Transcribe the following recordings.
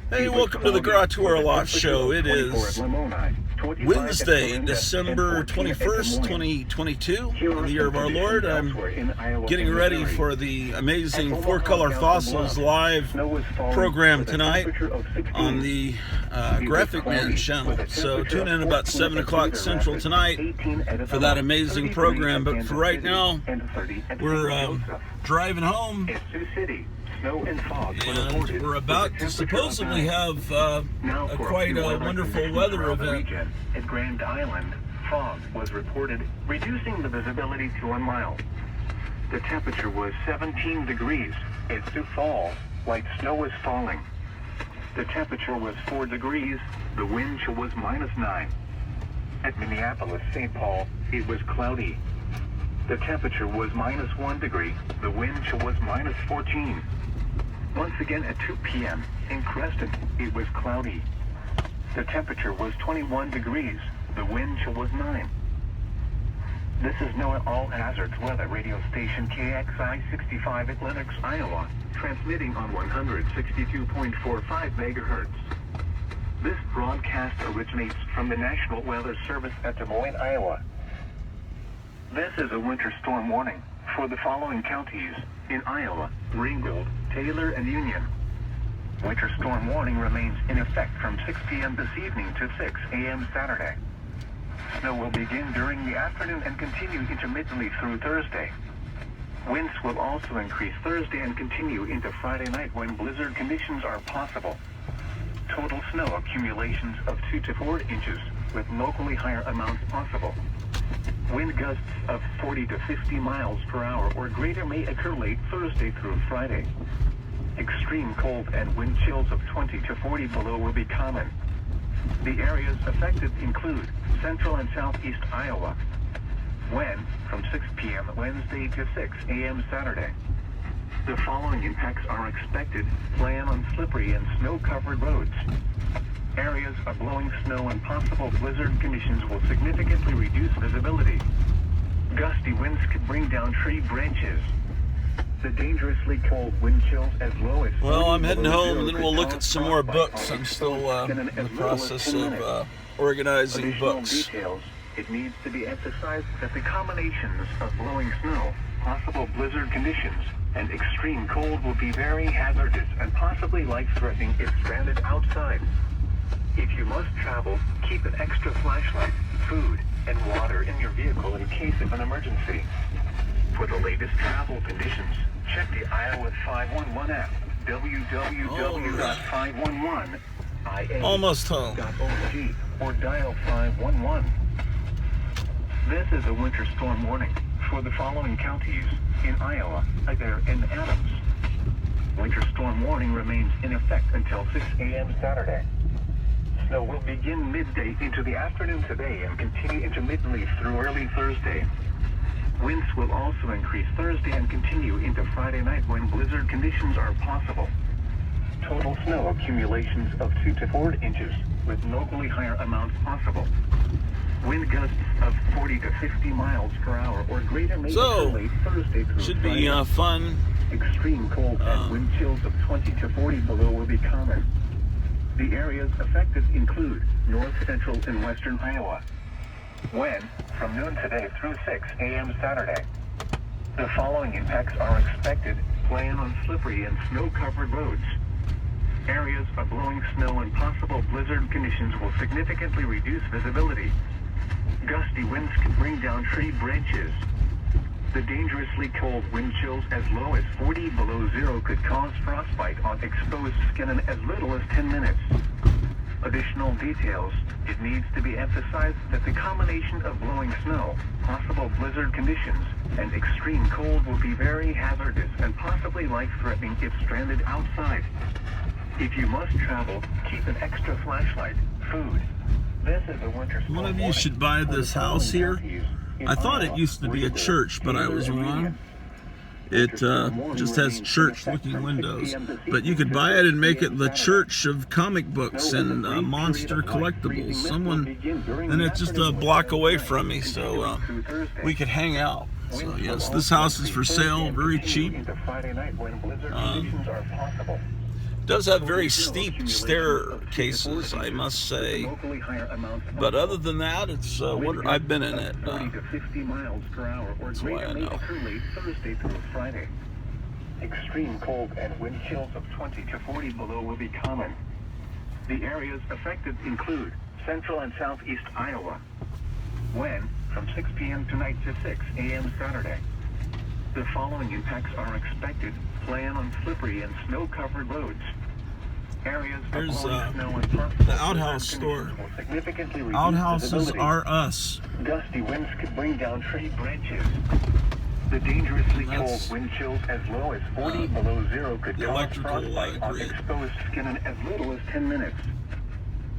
Hey, welcome to the Garage Loft Show. It is Wednesday, December 21st, 2022, in the year of our Lord. I'm getting ready for the amazing Four Color Fossils live program tonight on the Graphic Man channel. So tune in about 7 o'clock Central tonight for that amazing program. But for right now, we're driving home. And we're about to supposedly have quite a wonderful weather event. At Grand Island, fog was reported, reducing the visibility to 1 mile. The temperature was 17 degrees. It's to fall like snow was falling. The temperature was 4 degrees. The wind chill was -9. At Minneapolis, St. Paul, it was cloudy. The temperature was -1 degree. The wind chill was -14. Once again at 2 p.m. in Creston, it was cloudy. The temperature was 21 degrees. The wind chill was 9. This is NOAA All Hazards Weather Radio Station KXI 65 at Lenox, Iowa, transmitting on 162.45 megahertz. This broadcast originates from the National Weather Service at Des Moines, Iowa. This is a winter storm warning for the following counties in Iowa: Ringgold, Taylor, and Union. Winter storm warning remains in effect from 6 p.m. this evening to 6 a.m. Saturday. Snow will begin during the afternoon and continue intermittently through Thursday. Winds will also increase Thursday and continue into Friday night when blizzard conditions are possible. Total snow accumulations of 2 to 4 inches, with locally higher amounts possible. Wind gusts of 40 to 50 miles per hour or greater may occur late Thursday through Friday. Extreme cold and wind chills of 20 to 40 below will be common. The areas affected include central and southeast Iowa. When from 6 p.m. Wednesday to 6 a.m. Saturday. The following impacts are expected. Plan on slippery and snow-covered roads. Areas of blowing snow and possible blizzard conditions will significantly reduce visibility. Gusty winds could bring down tree branches. The dangerously cold wind chills as low as... Well, I'm heading home, and then we'll look at some more books. I'm still in the process of organizing books. Details. It needs to be emphasized that the combinations of blowing snow, possible blizzard conditions, and extreme cold will be very hazardous and possibly life-threatening if stranded outside. If you must travel, keep an extra flashlight, food, and water in your vehicle in case of an emergency. For the latest travel conditions, check the Iowa 511 app, www.511ia.org, Almost home. or dial 511. This is a winter storm warning for the following counties in Iowa, Adair, and Adams. Winter storm warning remains in effect until 6 a.m. Saturday. Snow will begin midday into the afternoon today and continue intermittently through early Thursday. Winds will also increase Thursday and continue into Friday night when blizzard conditions are possible. Total snow accumulations of 2 to 4 inches, with locally higher amounts possible. Wind gusts of 40 to 50 miles per hour or greater may occur late Thursday through should Friday. be fun. Extreme cold and wind chills of 20 to 40 below will be common. The areas affected include north central and western Iowa. When from noon today through 6 a.m. Saturday. The following impacts are expected. Plan on slippery and snow-covered roads. Areas of blowing snow and possible blizzard conditions will significantly reduce visibility. Gusty winds can bring down tree branches. The dangerously cold wind chills as low as 40 below zero could cause frostbite on exposed skin in as little as 10 minutes. Additional details. It needs to be emphasized that the combination of blowing snow, possible blizzard conditions, and extreme cold will be very hazardous and possibly life-threatening if stranded outside. If you must travel, keep an extra flashlight, food. This is a winter storm. One of you should buy this house here. I thought it used to be a church, but I was wrong. It just has church-looking windows. But you could buy it and make it the church of comic books and monster collectibles. And it's just a block away from me, so we could hang out. So yes, this house is for sale, very cheap. Does have very steep staircases, I must say. But other than that, it's I've been in it. 40 to 50 miles per hour or greater may occur late Thursday through Friday. Extreme cold and wind chills of 20 to 40 below will be common. The areas affected include central and southeast Iowa. When from 6 p.m. tonight to 6 a.m. Saturday. The following impacts are expected. Plan on slippery and snow-covered roads. Areas There's snow and the outhouse store. Outhouses are us. Gusty winds could bring down tree branches. The dangerously cold wind chills as low as 40 below zero could cause frostbite on exposed skin in as little as 10 minutes.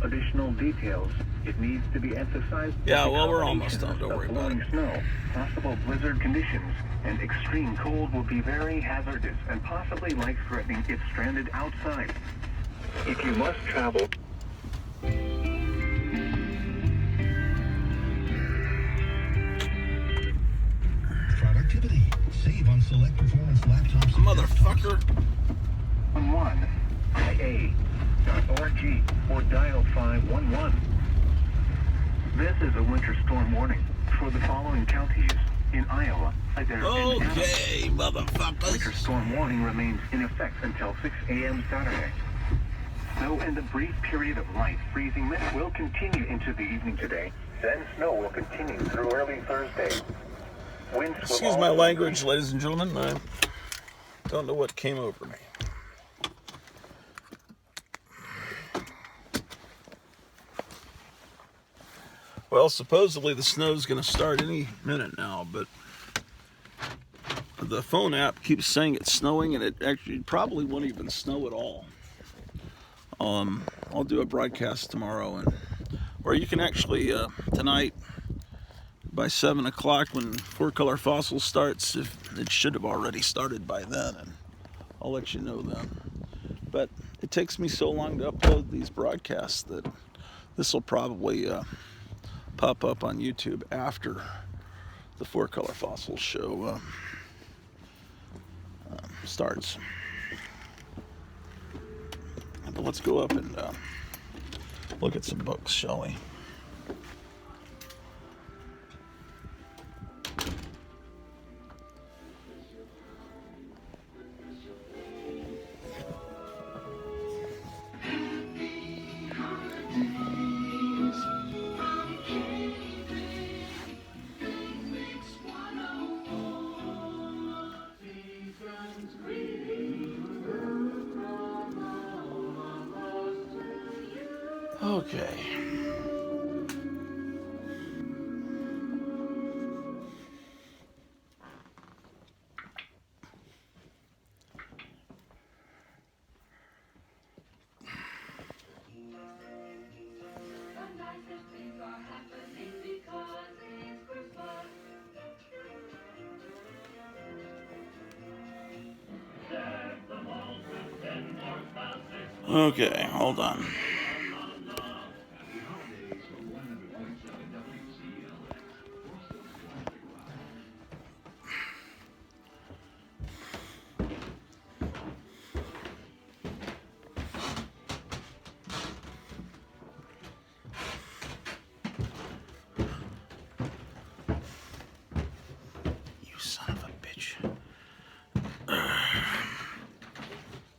Additional details. It needs to be emphasized. Yeah, well, we're almost done. Don't worry about it. Snow, possible blizzard conditions, and extreme cold will be very hazardous and possibly life-threatening if stranded outside. If you must travel. Productivity. Save on select performance laptops. Motherfucker. 11ia.org or dial 511. This is a winter storm warning for the following counties in Iowa. Okay, motherfuckers. Winter storm warning remains in effect until 6 a.m. Saturday. Snow and a brief period of light freezing mist will continue into the evening today. Then snow will continue through early Thursday. Winds Excuse my language, ladies and gentlemen. I don't know what came over me. Well, supposedly the snow's going to start any minute now, but the phone app keeps saying it's snowing, and it actually probably won't even snow at all. I'll do a broadcast tomorrow, or you can actually tonight by 7 o'clock when Four Color Fossil starts. If it should have already started by then, and I'll let you know then. But it takes me so long to upload these broadcasts that this will probably pop up on YouTube after the Four Color Fossil show starts. But let's go up and look at some books, shall we? Okay. Okay, hold on. You son of a bitch.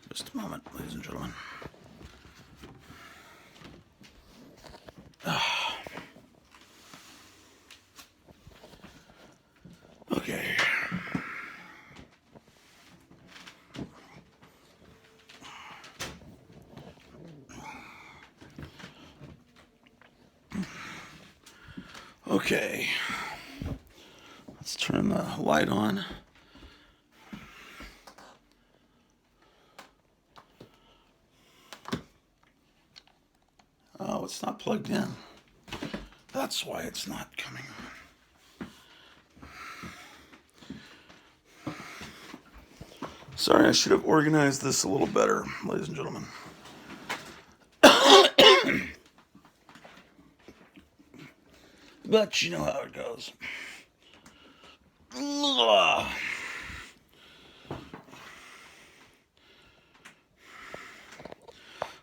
Just a moment, ladies and gentlemen. Okay. Okay. Let's turn the light on. Oh, it's not plugged in. That's why it's not coming on. Sorry, I should have organized this a little better, ladies and gentlemen. But you know how it goes.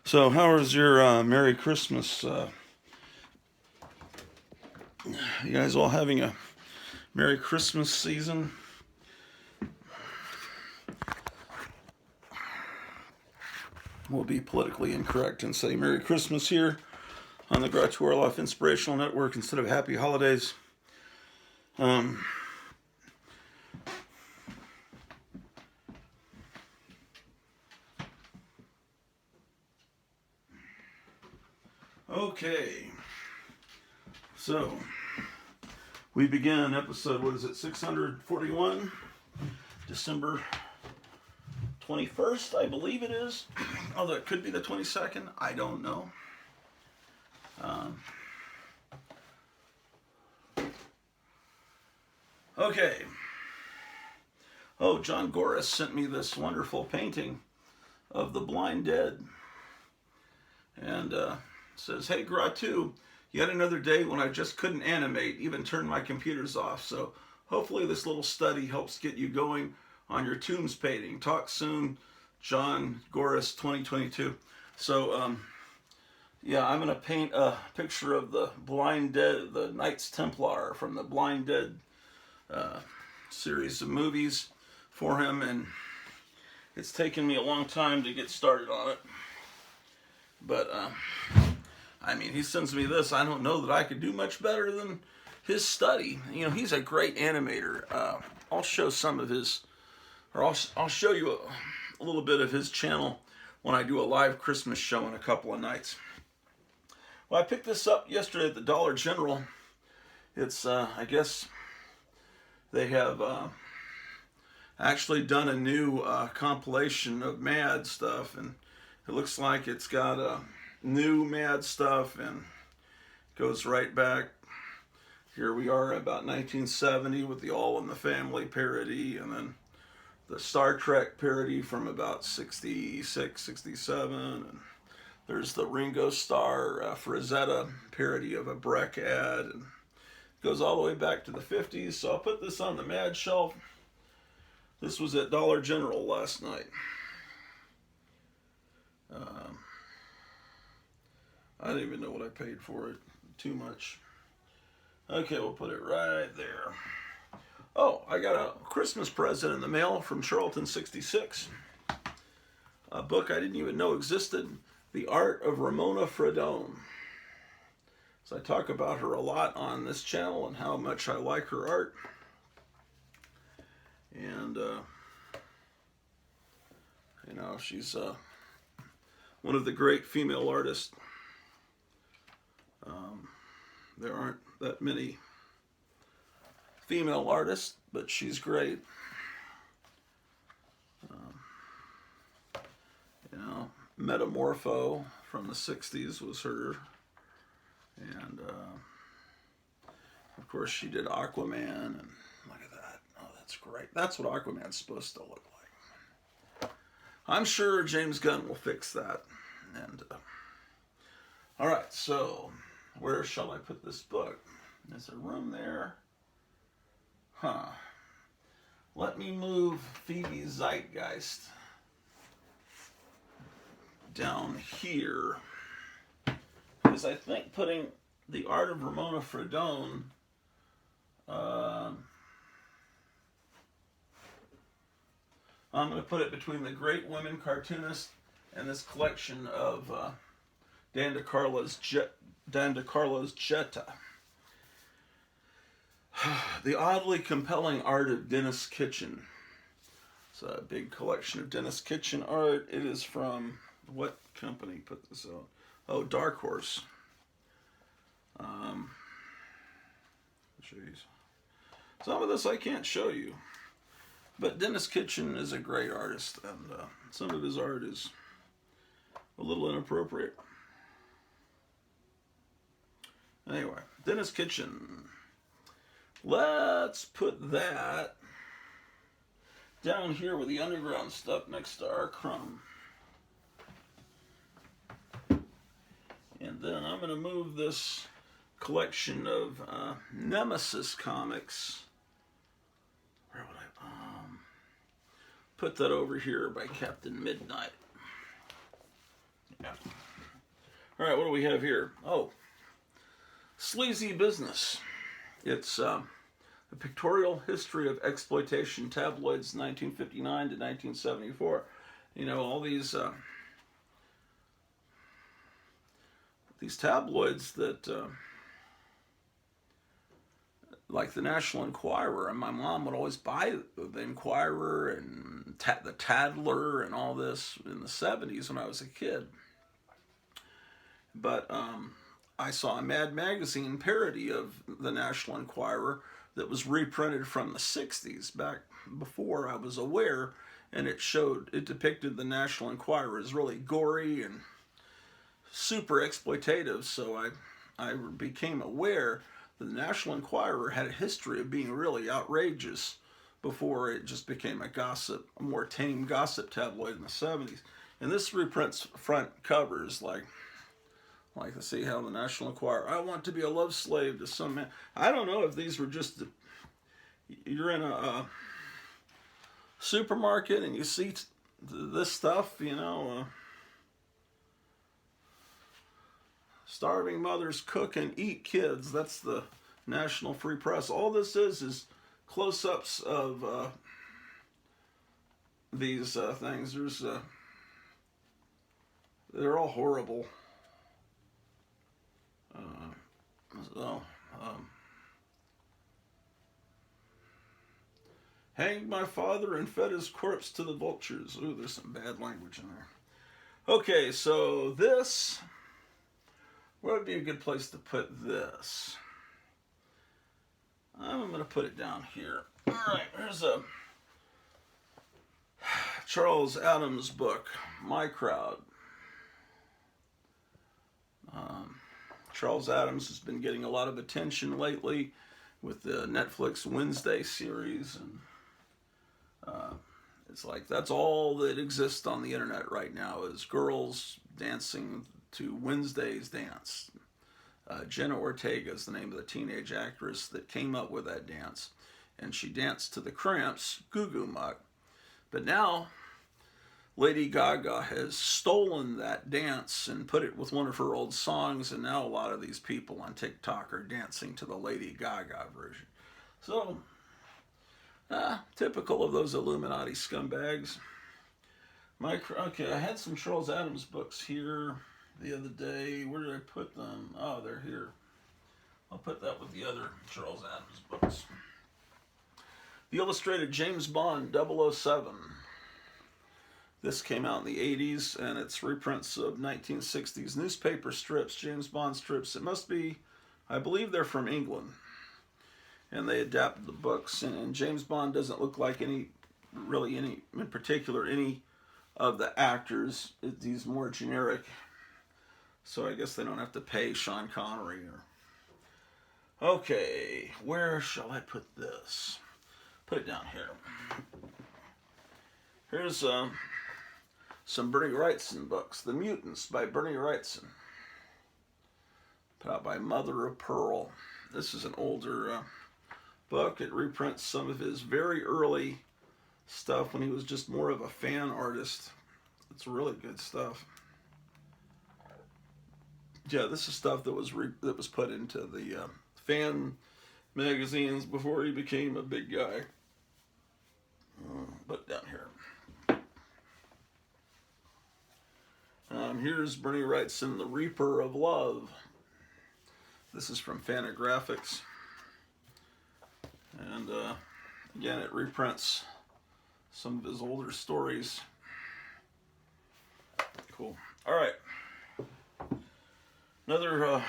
So, how was your Merry Christmas? You guys all having a Merry Christmas season? We'll be politically incorrect and say Merry Christmas here on the Gratitude Orloff Inspirational Network instead of Happy Holidays. Okay, so we began episode, 641, December 21st, I believe it is. Although it could be the 22nd, I don't know. Okay. Oh, John Goris sent me this wonderful painting of the Blind Dead. And says, hey, Gratu, yet another day when I just couldn't animate, even turn my computers off. So hopefully this little study helps get you going on your tombs painting. Talk soon, John Goris 2022. So, yeah, I'm going to paint a picture of the Blind Dead, the Knights Templar from the Blind Dead series of movies for him. And it's taken me a long time to get started on it. But, I mean, he sends me this. I don't know that I could do much better than his study. You know, he's a great animator. I'll show some of his, or I'll show you a little bit of his channel when I do a live Christmas show in a couple of nights. Well, I picked this up yesterday at the Dollar General. It's, I guess, they have actually done a new compilation of Mad stuff, and it looks like it's got new Mad stuff and goes right back. Here we are about 1970 with the All in the Family parody, and then the Star Trek parody from about 66, 67, and there's the Ringo Starr Frazetta parody of a Breck ad, and it goes all the way back to the 50s. So I'll put this on the Mad shelf. This was at Dollar General last night. I don't even know what I paid for it. Too much. Okay, we'll put it right there. Oh, I got a Christmas present in the mail from Charlton 66. A book I didn't even know existed. The Art of Ramona Fredone. So I talk about her a lot on this channel and how much I like her art. And, you know, she's one of the great female artists. There aren't that many female artists, but she's great. You know, Metamorpho from the 60s was her. And, of course, she did Aquaman. And look at that. Oh, that's great. That's what Aquaman's supposed to look like. I'm sure James Gunn will fix that. And, all right, so where shall I put this book? There's a room there. Let me move Phoebe Zeitgeist down here. Because I think putting The Art of Ramona Fredone I'm going to put it between the Great Women Cartoonist and this collection of Dan DeCarlo's Jetta. The Oddly Compelling Art of Dennis Kitchen. It's a big collection of Dennis Kitchen art. It is from, what company put this out? Oh, Dark Horse. Jeez. Some of this I can't show you. But Dennis Kitchen is a great artist, and some of his art is a little inappropriate. Anyway, Dennis Kitchen. Let's put that down here with the underground stuff next to our crumb. And then I'm going to move this collection of Nemesis comics. Where would I put that over here by Captain Midnight? Yeah. All right, what do we have here? Oh, Sleazy Business. It's a pictorial history of exploitation tabloids 1959 to 1974. You know, all these tabloids that, like the National Enquirer, and my mom would always buy the Enquirer and the Tattler and all this in the 70s when I was a kid. But I saw a Mad Magazine parody of the National Enquirer that was reprinted from the 60s, back before I was aware, and it depicted the National Enquirer as really gory and super exploitative, so I became aware that the National Enquirer had a history of being really outrageous before it just became a more tame gossip tabloid in the 70s. And this reprints front covers like to see how the National Enquirer, I want to be a love slave to some man. I don't know if these were just, you're in a supermarket and you see this stuff, you know, starving mothers cook and eat kids. That's the National Free Press. All this is close-ups of these things. They're all horrible. Hanged my father and fed his corpse to the vultures. Ooh, there's some bad language in there. Okay, so this, where would be a good place to put this? I'm going to put it down here. All right, here's a Charles Addams book, My Crowd. Charles Addams has been getting a lot of attention lately with the Netflix Wednesday series, and it's like that's all that exists on the internet right now is girls dancing to Wednesday's dance. Jenna Ortega is the name of the teenage actress that came up with that dance, and she danced to the Cramps' Goo Goo Muck. But now Lady Gaga has stolen that dance and put it with one of her old songs, and now a lot of these people on TikTok are dancing to the Lady Gaga version. So, typical of those Illuminati scumbags. Okay, I had some Charles Addams books here the other day. Where did I put them? Oh, they're here. I'll put that with the other Charles Addams books. The illustrated James Bond 007. This came out in the 80s, and it's reprints of 1960s newspaper strips, James Bond strips. It must be, I believe they're from England. And they adapted the books, and James Bond doesn't look like any in particular, any of the actors. He's more generic. So I guess they don't have to pay Sean Connery. Okay, where shall I put this? Put it down here. Here's some Bernie Wrightson books. The Mutants by Bernie Wrightson. Put out by Mother of Pearl. This is an older book. It reprints some of his very early stuff when he was just more of a fan artist. It's really good stuff. Yeah, this is stuff that was put into the fan magazines before he became a big guy. Put it down here. Here's Bernie Wrightson, The Reaper of Love. This is from Fantagraphics. And again, it reprints some of his older stories. Cool. All right. Another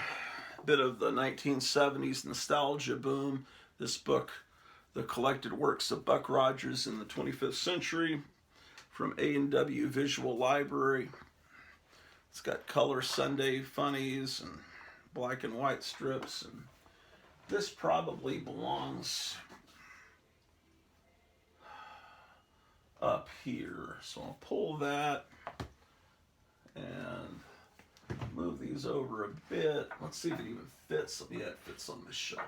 bit of the 1970s nostalgia boom. This book, The Collected Works of Buck Rogers in the 25th Century, from A&W Visual Library. It's got color Sunday funnies and black and white strips, and this probably belongs up here. So I'll pull that and move these over a bit. Let's see if it even fits. Yeah, it fits on the shelf.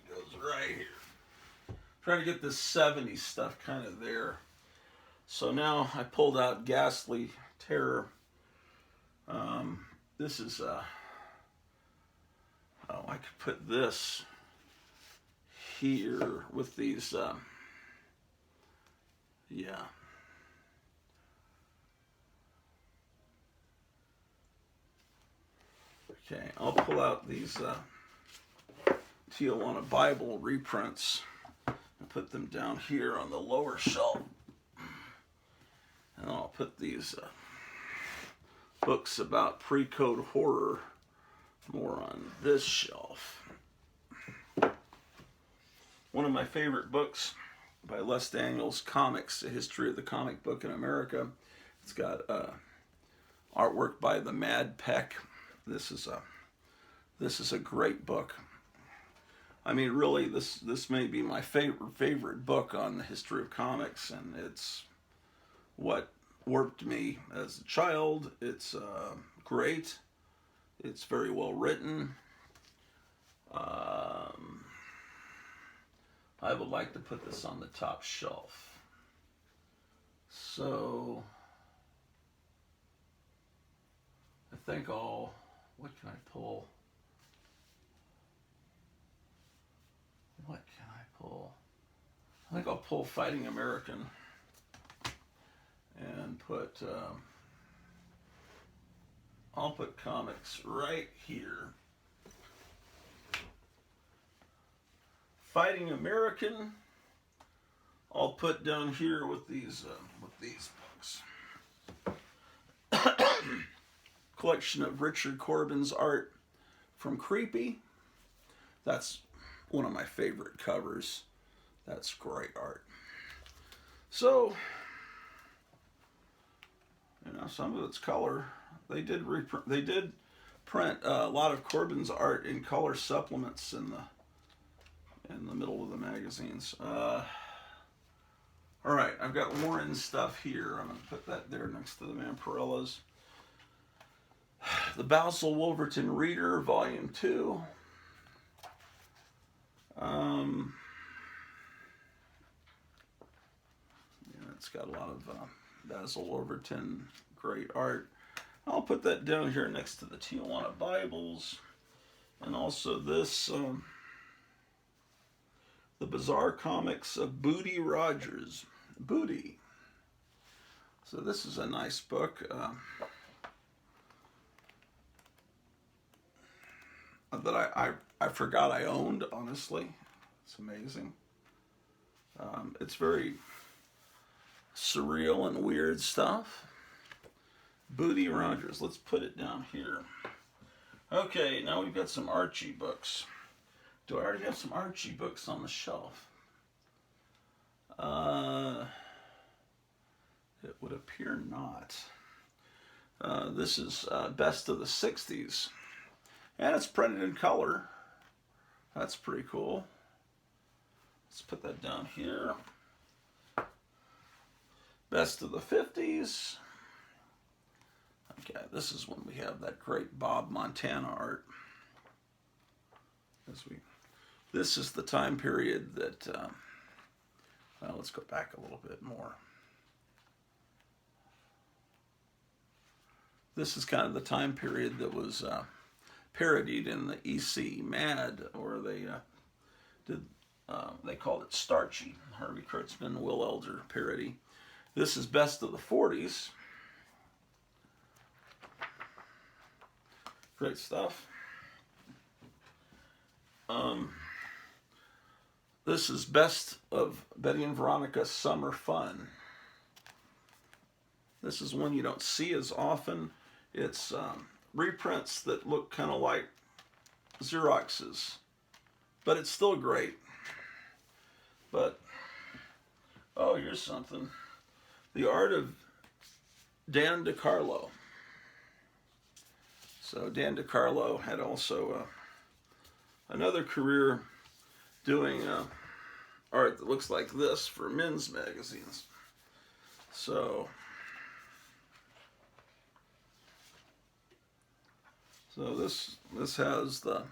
It goes right here. Trying to get this 70s stuff kind of there. So now I pulled out Ghastly Terror. this is oh, I could put this here with these yeah. Okay, I'll pull out these Tijuana Bible reprints and put them down here on the lower shelf. And I'll put these books about pre-code horror more on this shelf. One of my favorite books by Les Daniels, Comics, A History of the Comic Book in America. It's got artwork by the Mad Peck. This is a great book. I mean, really, this may be my favorite book on the history of comics, and it's what warped me as a child. It's great. It's very well written. I would like to put this on the top shelf. So I think what can I pull? What can I pull? I think I'll pull Fighting American and put, I'll put comics right here. Fighting American, I'll put down here with these books. Collection of Richard Corbin's art from Creepy. That's one of my favorite covers. That's great art. So, some of it's color. They did print a lot of Corbin's art in color supplements in the middle of the magazines. All right, I've got Warren's stuff here. I'm going to put that there next to the Vampirellas. The Basil Wolverton Reader, Volume 2. It's got a lot of Basil Wolverton, great art. I'll put that down here next to the Tijuana Bibles. And also this, The Bizarre Comics of Booty Rogers. Booty. So this is a nice book. That I forgot I owned, honestly. It's amazing. It's very surreal and weird stuff. Booty Rogers. Let's put it down here. Okay, now we've got some Archie books. Do I already have some Archie books on the shelf? It would appear not. This is Best of the 60s. And it's printed in color. That's pretty cool. Let's put that down here. Best of the 50s. Okay, this is when we have that great Bob Montana art. This is the time period that, well, let's go back a little bit more. This is kind of the time period that was parodied in the EC Mad, or they called it Starchy, Harvey Kurtzman, Will Elder parody. This is Best of the 40s. Great stuff. This is Best of Betty and Veronica Summer Fun. This is one you don't see as often. It's reprints that look kind of like Xeroxes, but it's still great. But, oh, here's something. The Art of Dan DeCarlo. So Dan DeCarlo had also another career doing art that looks like this for men's magazines. So this has the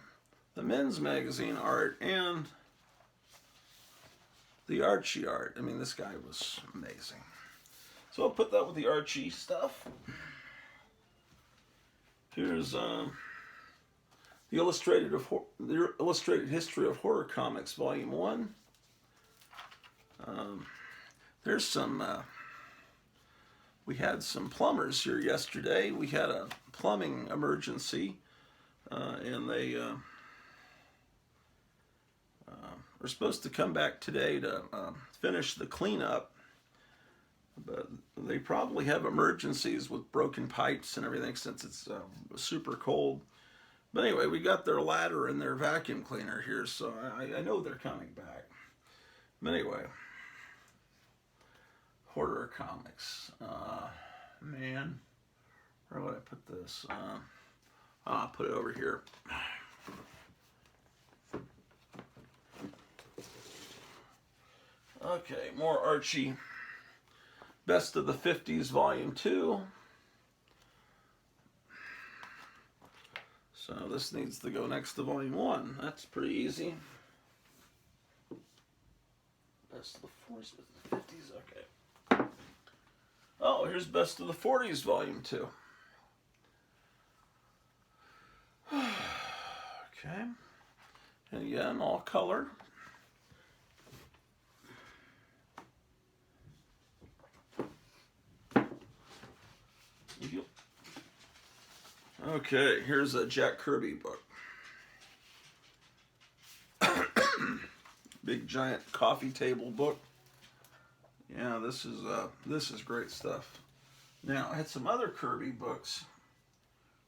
men's magazine art and the Archie art. I mean, this guy was amazing. So I'll put that with the Archie stuff. Here's the Illustrated History of Horror Comics, Volume 1. There's some, we had some plumbers here yesterday. We had a plumbing emergency, and they were supposed to come back today to finish the cleanup. But they probably have emergencies with broken pipes and everything since it's super cold. But anyway, we got their ladder and their vacuum cleaner here, so I know they're coming back. But anyway, Horror Comics. Man, where would I put this? I'll put it over here. Okay, more Archie. Best of the 50s, Volume 2. So this needs to go next to Volume 1. That's pretty easy. Best of the 40s, best of the 50s, okay. Oh, here's Best of the 40s, Volume 2. Okay. And again, all color. Okay, here's a Jack Kirby book. Big giant coffee table book. Yeah, this is great stuff. Now, I had some other Kirby books.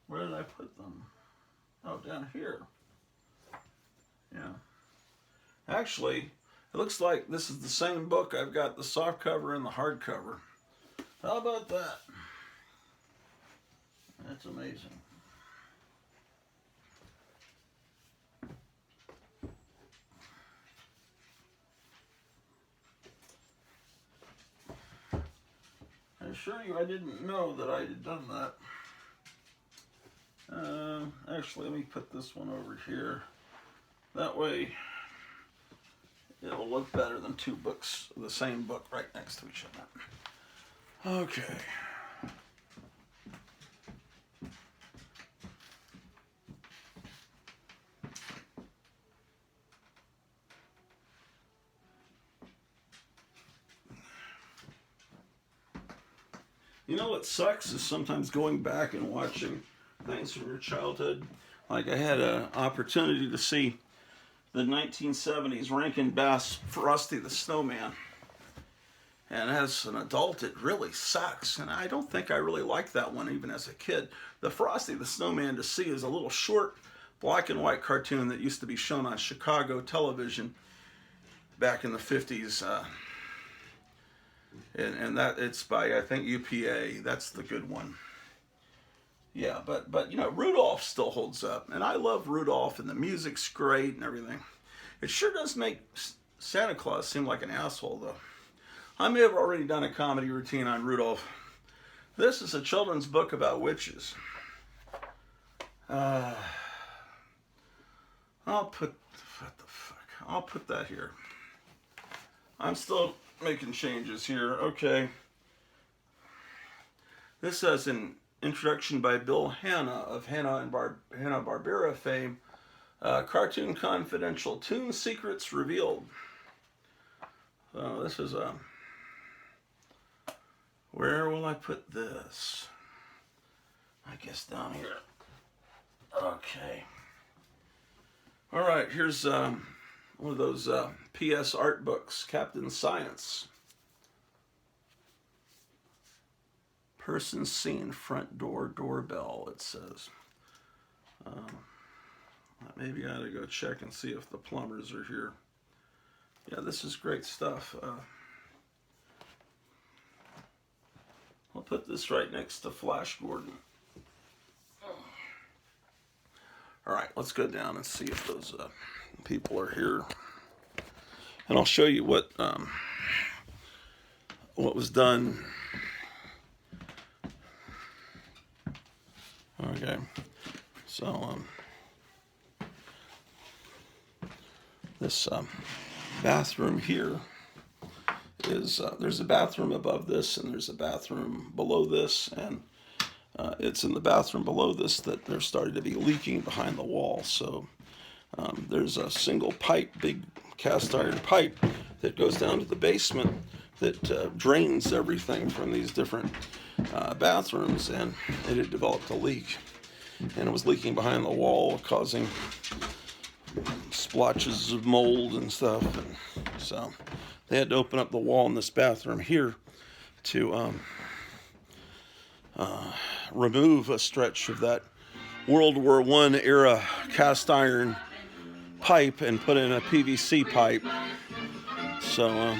Where did I put them? Oh, down here. Yeah. Actually, it looks like this is the same book. I've got the soft cover and the hardcover. How about that? That's amazing. I assure you I didn't know that I had done that. Actually, let me put this one over here. That way it'll look better than two books, the same book right next to each other. Okay. You know what sucks is sometimes going back and watching things from your childhood. Like I had an opportunity to see the 1970s Rankin Bass Frosty the Snowman. And as an adult, it really sucks. And I don't think I really liked that one even as a kid. The Frosty the Snowman to see is a little short black and white cartoon that used to be shown on Chicago television back in the 50s. And that it's by, I think, UPA. That's the good one. Yeah, but you know, Rudolph still holds up. And I love Rudolph, and the music's great and everything. It sure does make Santa Claus seem like an asshole, though. I may have already done a comedy routine on Rudolph. This is a children's book about witches. I'll put, what the fuck? I'll put that here. I'm still making changes here. Okay. This has an introduction by Bill Hanna of Hanna-Barbera fame. Cartoon Confidential. Toon Secrets Revealed. So this is a... Where will I put this? I guess down here. Okay. All right, here's one of those PS art books, Captain Science. Person seen, front door, doorbell, it says. Maybe I ought to go check and see if the plumbers are here. Yeah, this is great stuff. I'll put this right next to Flash Gordon. All right, let's go down and see if those people are here. And I'll show you what was done. Okay, so this bathroom here is there's a bathroom above this, and there's a bathroom below this, and it's in the bathroom below this that there started to be leaking behind the wall. So there's a single pipe, big cast iron pipe that goes down to the basement that drains everything from these different bathrooms, and it had developed a leak. And it was leaking behind the wall, causing splotches of mold and stuff. And so they had to open up the wall in this bathroom here to remove a stretch of that World War I era cast iron pipe and put in a PVC pipe. So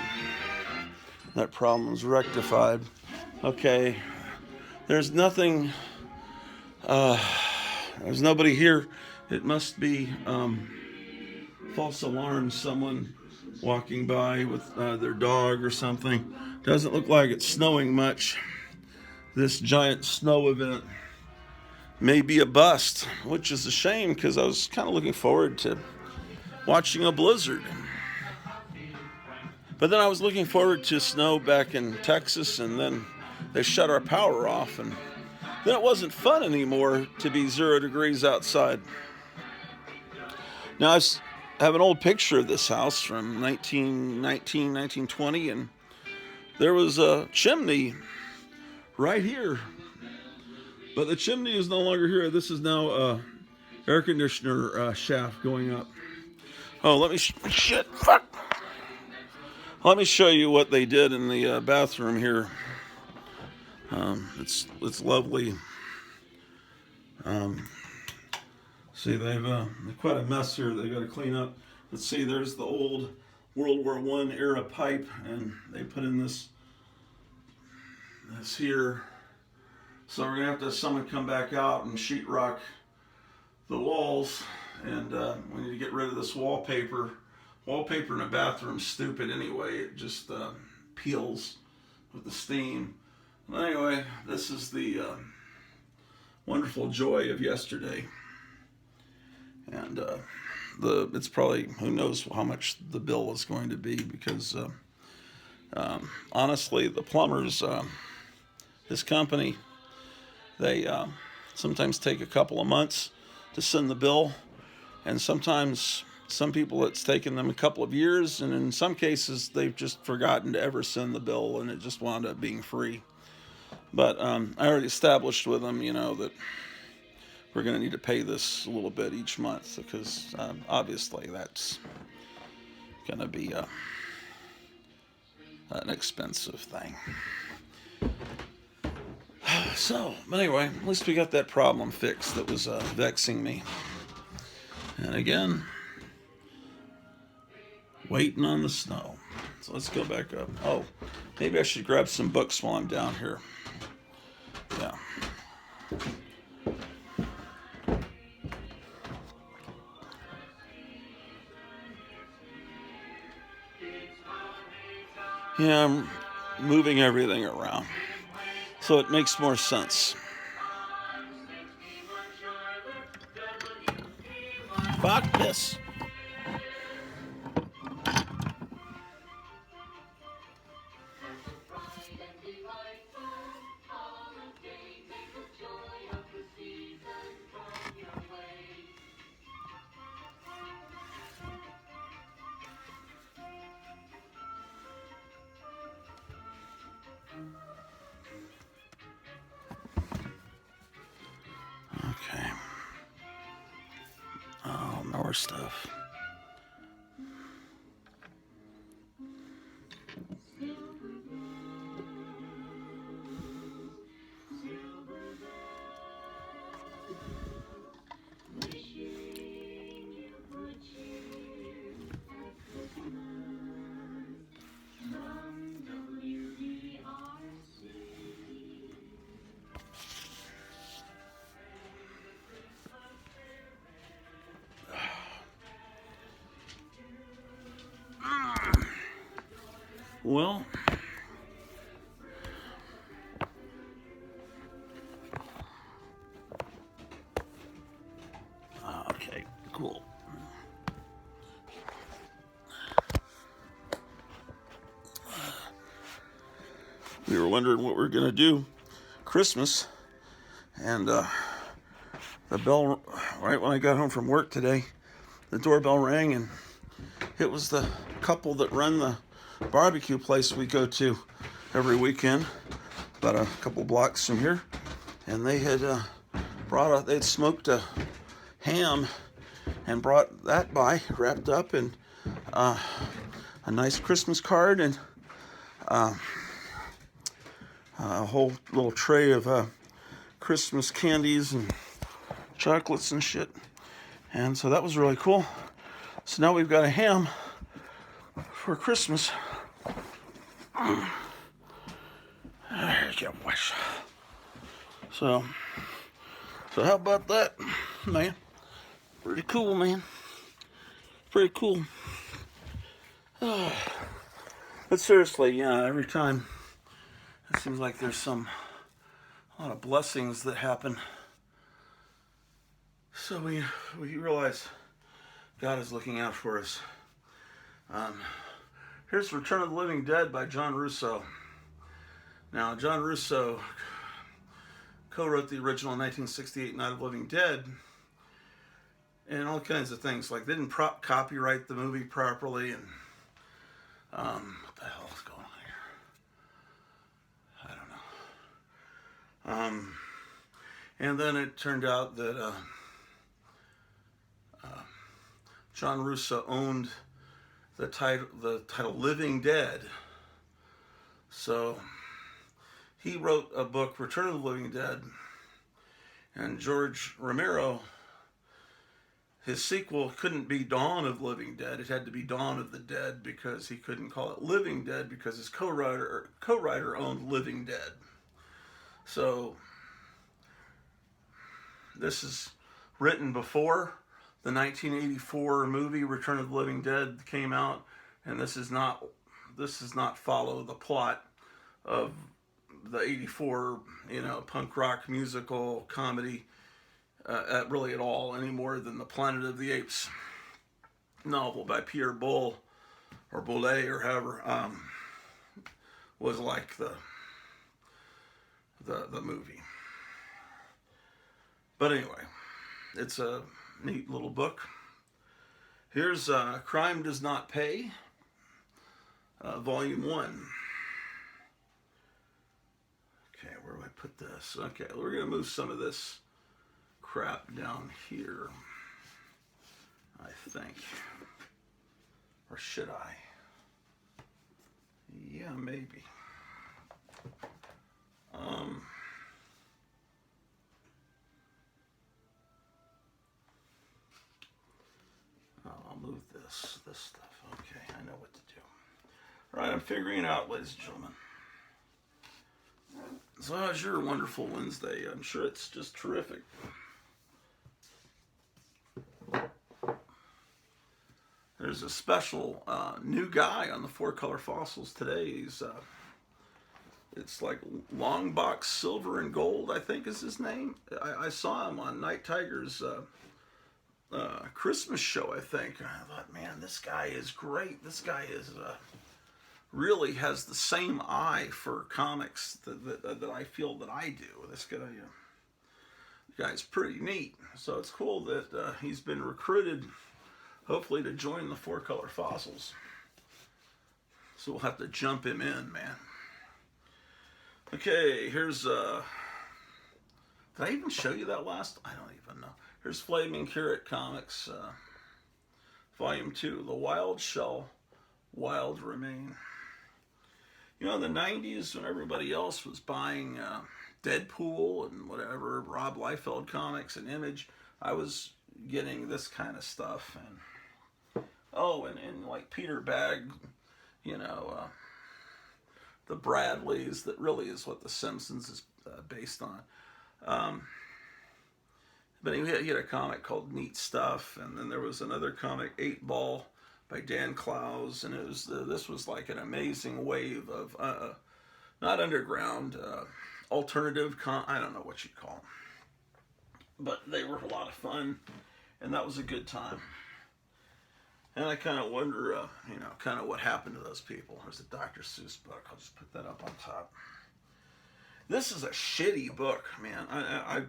that problem was rectified. Okay, there's nothing, there's nobody here. It must be false alarm, someone walking by with their dog or something. Doesn't look like it's snowing much. This giant snow event may be a bust, which is a shame because I was kind of looking forward to watching a blizzard. But then I was looking forward to snow back in Texas, and then they shut our power off, and then it wasn't fun anymore to be 0 degrees outside. Now I have an old picture of this house from 1919, 1920, and there was a chimney right here, but the chimney is no longer here. This is now a air conditioner shaft going up. Oh, let me let me show you what they did in the bathroom here. It's lovely. See, they've quite a mess here. They got to clean up. Let's see. There's the old World War I era pipe, and they put in this here. So we're gonna have to have someone come back out and sheetrock the walls, and we need to get rid of this wallpaper. Wallpaper in a bathroom's stupid anyway. It just peels with the steam. Well, anyway, this is the wonderful joy of yesterday, and it's probably, who knows how much the bill is going to be, because honestly, the plumbers, this company, they sometimes take a couple of months to send the bill, and sometimes some people it's taken them a couple of years, and in some cases they've just forgotten to ever send the bill, and it just wound up being free. But I already established with them, that we're going to need to pay this a little bit each month, because obviously that's going to be an expensive thing. So, but anyway, at least we got that problem fixed that was vexing me. And again, waiting on the snow. So let's go back up. Oh, maybe I should grab some books while I'm down here. Yeah. Yeah, I'm moving everything around, so it makes more sense. Fuck this. Okay. Oh, more stuff. Well, okay, cool. We were wondering what we were going to do Christmas, And the bell, right when I got home from work today, the doorbell rang, and it was the couple that run the barbecue place we go to every weekend, about a couple blocks from here. And they had they'd smoked a ham and brought that by, wrapped up in a nice Christmas card and a whole little tray of Christmas candies and chocolates and shit. And so that was really cool. So now we've got a ham for Christmas. So how about that, man? Pretty cool, man. Pretty cool. But seriously, yeah, every time it seems like there's a lot of blessings that happen. So we realize God is looking out for us. Here's Return of the Living Dead by John Russo. Now, John Russo co-wrote the original 1968 Night of the Living Dead, and all kinds of things. Like, they didn't copyright the movie properly, and what the hell is going on here? I don't know. And then it turned out that John Russo owned the title Living Dead. So he wrote a book, Return of the Living Dead, and George Romero, his sequel couldn't be Dawn of the Living Dead. It had to be Dawn of the Dead because he couldn't call it Living Dead because his co-writer owned Living Dead. So this is written before the 1984 movie Return of the Living Dead came out, and this is not follow the plot of the 84, punk rock musical comedy really at all, any more than the Planet of the Apes novel by Pierre Boulle, or Boulez, or however, was like the movie. But anyway, it's a neat little book. Here's Crime Does Not Pay, Volume 1. Okay, where do I put this? Okay, we're going to move some of this crap down here, I think. Or should I? Yeah, maybe. I'll move this stuff. Okay, I know what to do. All right, I'm figuring it out, ladies and gentlemen. So how's your wonderful Wednesday? I'm sure it's just terrific. There's a special new guy on the Four Color Fossils today. It's like Longbox Silver and Gold, I think is his name. I saw him on Night Tiger's Christmas show, I think. And I thought, man, this guy is great. This guy is really has the same eye for comics that I feel that I do. This guy's pretty neat. So it's cool that he's been recruited, hopefully, to join the Four Color Fossils. So we'll have to jump him in, man. Okay, here's did I even show you that last? I don't even know. Here's Flaming Carrot Comics, Volume 2, The Wild Shall Wild Remain. In the 90s, when everybody else was buying Deadpool and whatever, Rob Liefeld comics and Image, I was getting this kind of stuff. And like Peter Bagge, the Bradleys, that really is what The Simpsons is based on. But he had a comic called Neat Stuff, and then there was another comic, 8 Ball, by Dan Clowes, and this was like an amazing wave of not underground, alternative, I don't know what you'd call them, but they were a lot of fun, and that was a good time. And I kind of wonder, kind of what happened to those people. There's a Dr. Seuss book. I'll just put that up on top. This is a shitty book, man.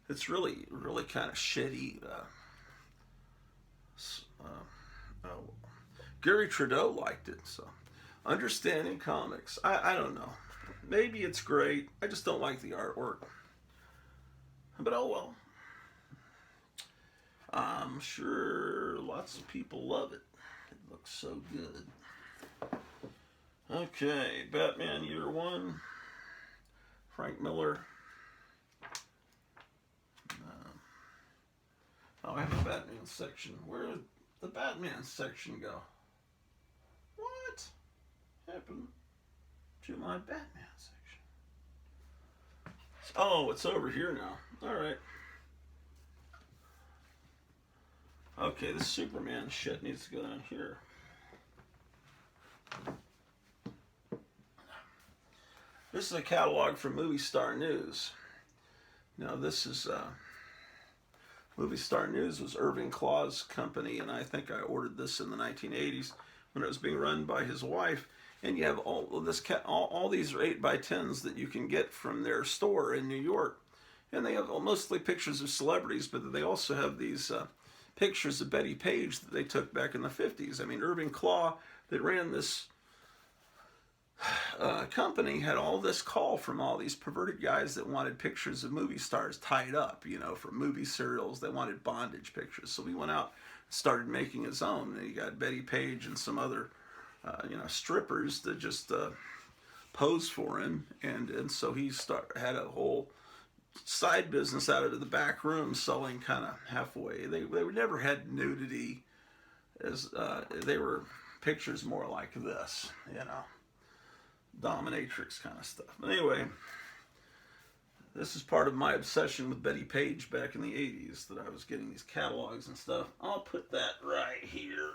It's really, really kind of shitty. Gary Trudeau liked it, so Understanding Comics. I don't know. Maybe it's great. I just don't like the artwork. But oh well. I'm sure lots of people love it. It looks so good. Okay, Batman Year One. Frank Miller. I have a Batman section. Where did the Batman section go? What happened to my Batman section? Oh, it's over here now. Alright. Okay, the Superman shit needs to go down here. This is a catalog from Movie Star News. Now, this is Movie Star News was Irving Klaw's company, and I think I ordered this in the 1980s when it was being run by his wife. And you have all these are 8x10s that you can get from their store in New York, and they have mostly pictures of celebrities, but they also have these pictures of Betty Page that they took back in the 50s. I mean, Irving Klaw, that ran this company, had all this call from all these perverted guys that wanted pictures of movie stars tied up, you know, from movie serials. They wanted bondage pictures. So we went out and started making his own. And he got Betty Page and some other, strippers that just pose for him. And so he had a whole side business out of the back room selling kind of halfway. They never had nudity, as they were pictures more like this, you know, dominatrix kind of stuff. But anyway, this is part of my obsession with Betty Page back in the 80s, that I was getting these catalogs and stuff. I'll put that right here.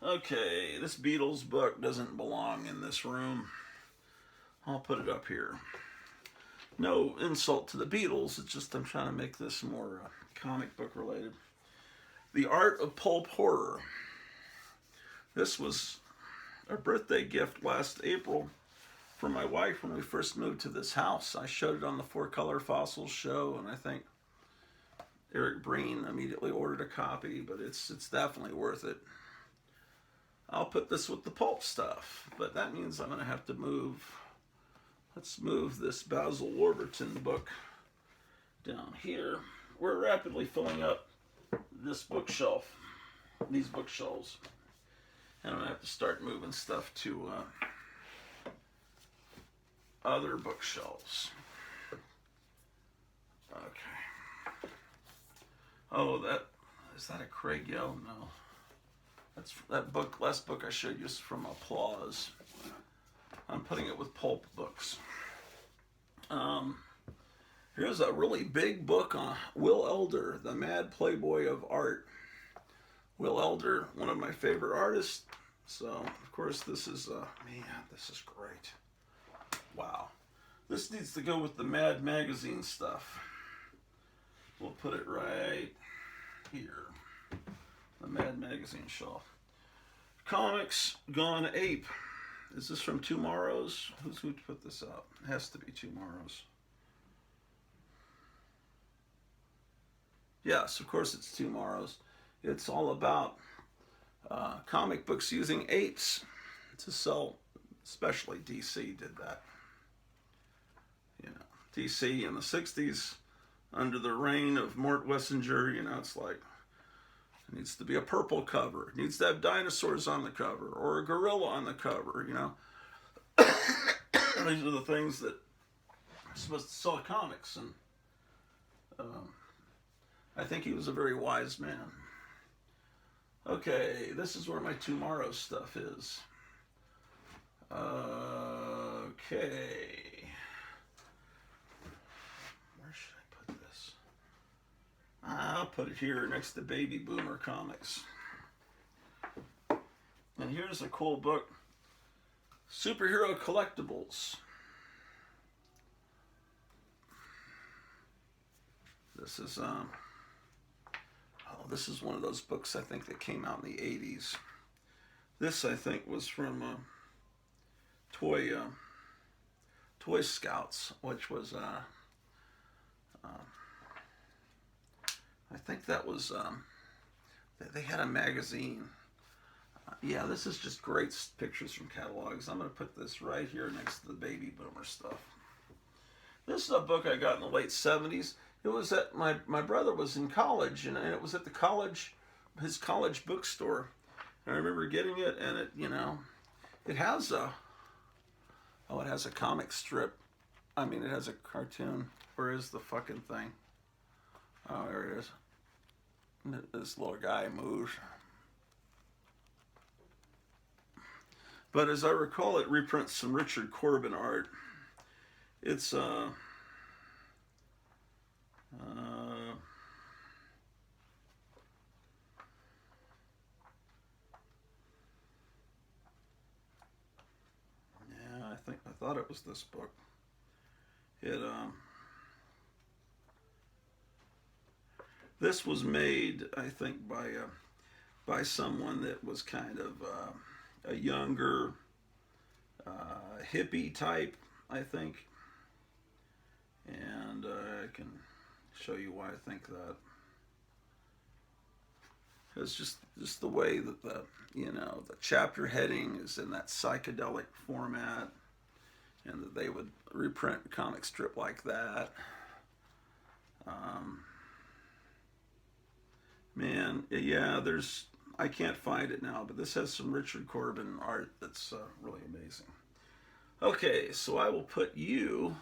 Okay, this Beatles book doesn't belong in this room. I'll put it up here. No insult to the Beatles, it's just I'm trying to make this more comic book related. The Art of Pulp Horror. This was a birthday gift last April for my wife when we first moved to this house. I showed it on the Four Color Fossils show, and I think Eric Breen immediately ordered a copy, but it's definitely worth it. I'll put this with the pulp stuff, but that means I'm going to have to move. Let's move this Basil Warburton book down here. We're rapidly filling up this bookshelf, these bookshelves. And I'm going to have to start moving stuff to other bookshelves. Okay. Oh, is that a Craig Yell? No. That's that book, last book I showed you is from Applause. I'm putting it with pulp books. Here's a really big book on Will Elder, the Mad Playboy of Art. Will Elder, one of my favorite artists. So, of course, this is, man, this is great. Wow. This needs to go with the Mad Magazine stuff. We'll put it right here. The Mad Magazine shelf. Comics Gone Ape. Is this from Tomorrow's? Who put this out? It has to be Tomorrow's. Yes, of course it's Tomorrow's. It's all about comic books using apes to sell. Especially DC did that. You know, DC in the 60s, under the reign of Mort Wessinger, you know, it's like, it needs to be a purple cover. It needs to have dinosaurs on the cover or a gorilla on the cover, you know. These are the things that are supposed to sell comics, and I think he was a very wise man. Okay, this is where my Tomorrow stuff is. Okay. Where should I put this? I'll put it here next to Baby Boomer Comics. And here's a cool book, Superhero Collectibles. This is this is one of those books I think that came out in the 80s. This I think was from toy Toy Scouts, which was I think that was they had a magazine. Yeah, this is just great pictures from catalogs. I'm going to put this right here next to the baby boomer stuff. This is a book I got in the late 70s. It was at my brother was in college, and it was at his college bookstore. And I remember getting it, and it has a comic strip. I mean, it has a cartoon. Where is the fucking thing? Oh, there it is. This little guy moves. But as I recall, it reprints some Richard Corbin art. It's yeah, I thought it was this book. This was made, I think, by someone that was kind of a younger hippie type, I think, and I can show you why I think that. It's just the way that the chapter heading is in that psychedelic format, and that they would reprint a comic strip like that. Man, yeah, I can't find it now, but this has some Richard Corbin art that's really amazing. Okay, so I will put you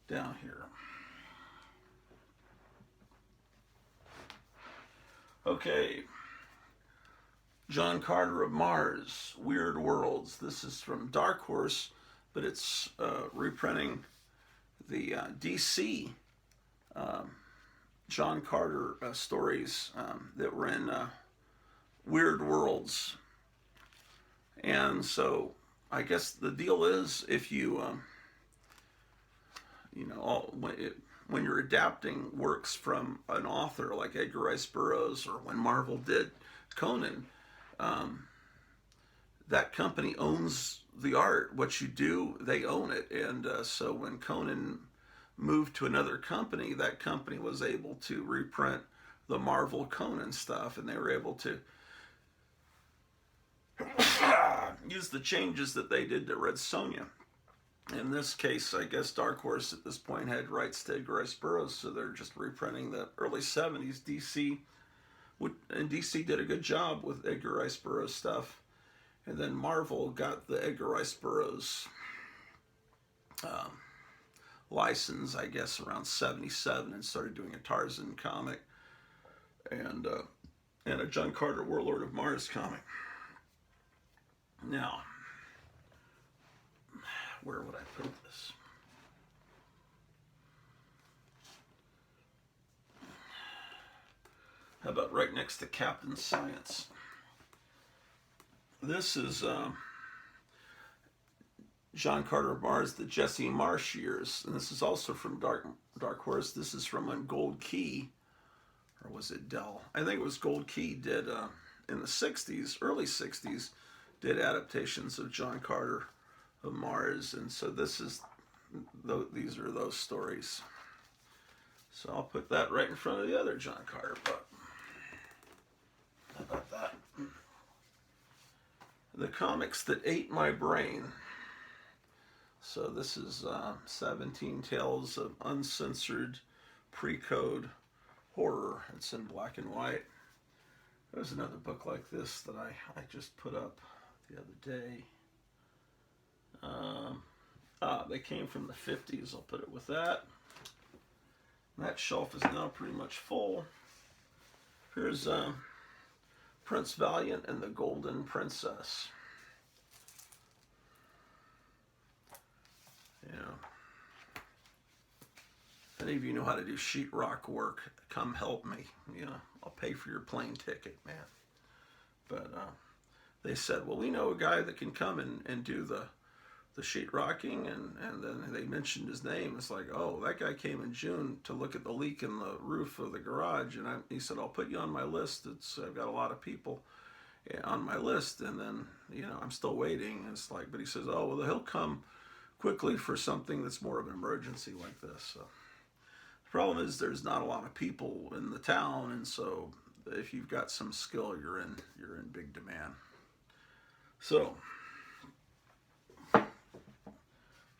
down here. Okay, John Carter of Mars, Weird Worlds. This is from Dark Horse, but it's reprinting the DC John Carter stories that were in Weird Worlds. And so I guess the deal is, if you, when you're adapting works from an author like Edgar Rice Burroughs, or when Marvel did Conan, that company owns the art. What you do, they own it. And so when Conan moved to another company, that company was able to reprint the Marvel Conan stuff, and they were able to use the changes that they did to Red Sonja. In this case, I guess Dark Horse at this point had rights to Edgar Rice Burroughs, so they're just reprinting the early 70s DC. And DC did a good job with Edgar Rice Burroughs stuff. And then Marvel got the Edgar Rice Burroughs license, I guess, around 77, and started doing a Tarzan comic and a John Carter Warlord of Mars comic. Now, where would I put this? How about right next to Captain Science? This is John Carter of Mars, the Jesse Marsh years. And this is also from Dark Horse. This is from when Gold Key, or was it Dell? I think it was Gold Key did, in the 60s, early 60s, did adaptations of John Carter of Mars. And so these are those stories. So I'll put that right in front of the other John Carter book. How about that? The Comics That Ate My Brain. So this is 17 Tales of Uncensored Pre-Code Horror. It's in black and white. There's another book like this that I just put up the other day. They came from the 50s. I'll put it with that. And that shelf is now pretty much full. Here's Prince Valiant and the Golden Princess. Yeah. If any of you know how to do sheetrock work, come help me. I'll pay for your plane ticket, man. But they said, well, we know a guy that can come and do the sheetrocking, and then they mentioned his name. It's like, oh, that guy came in June to look at the leak in the roof of the garage, and he said, I'll put you on my list. I've got a lot of people. on my list, and then I'm still waiting. And it's like, but he says, oh well, he'll come quickly for something that's more of an emergency like this. So the problem is there's not a lot of people in the town, and so if you've got some skill, you're in big demand. So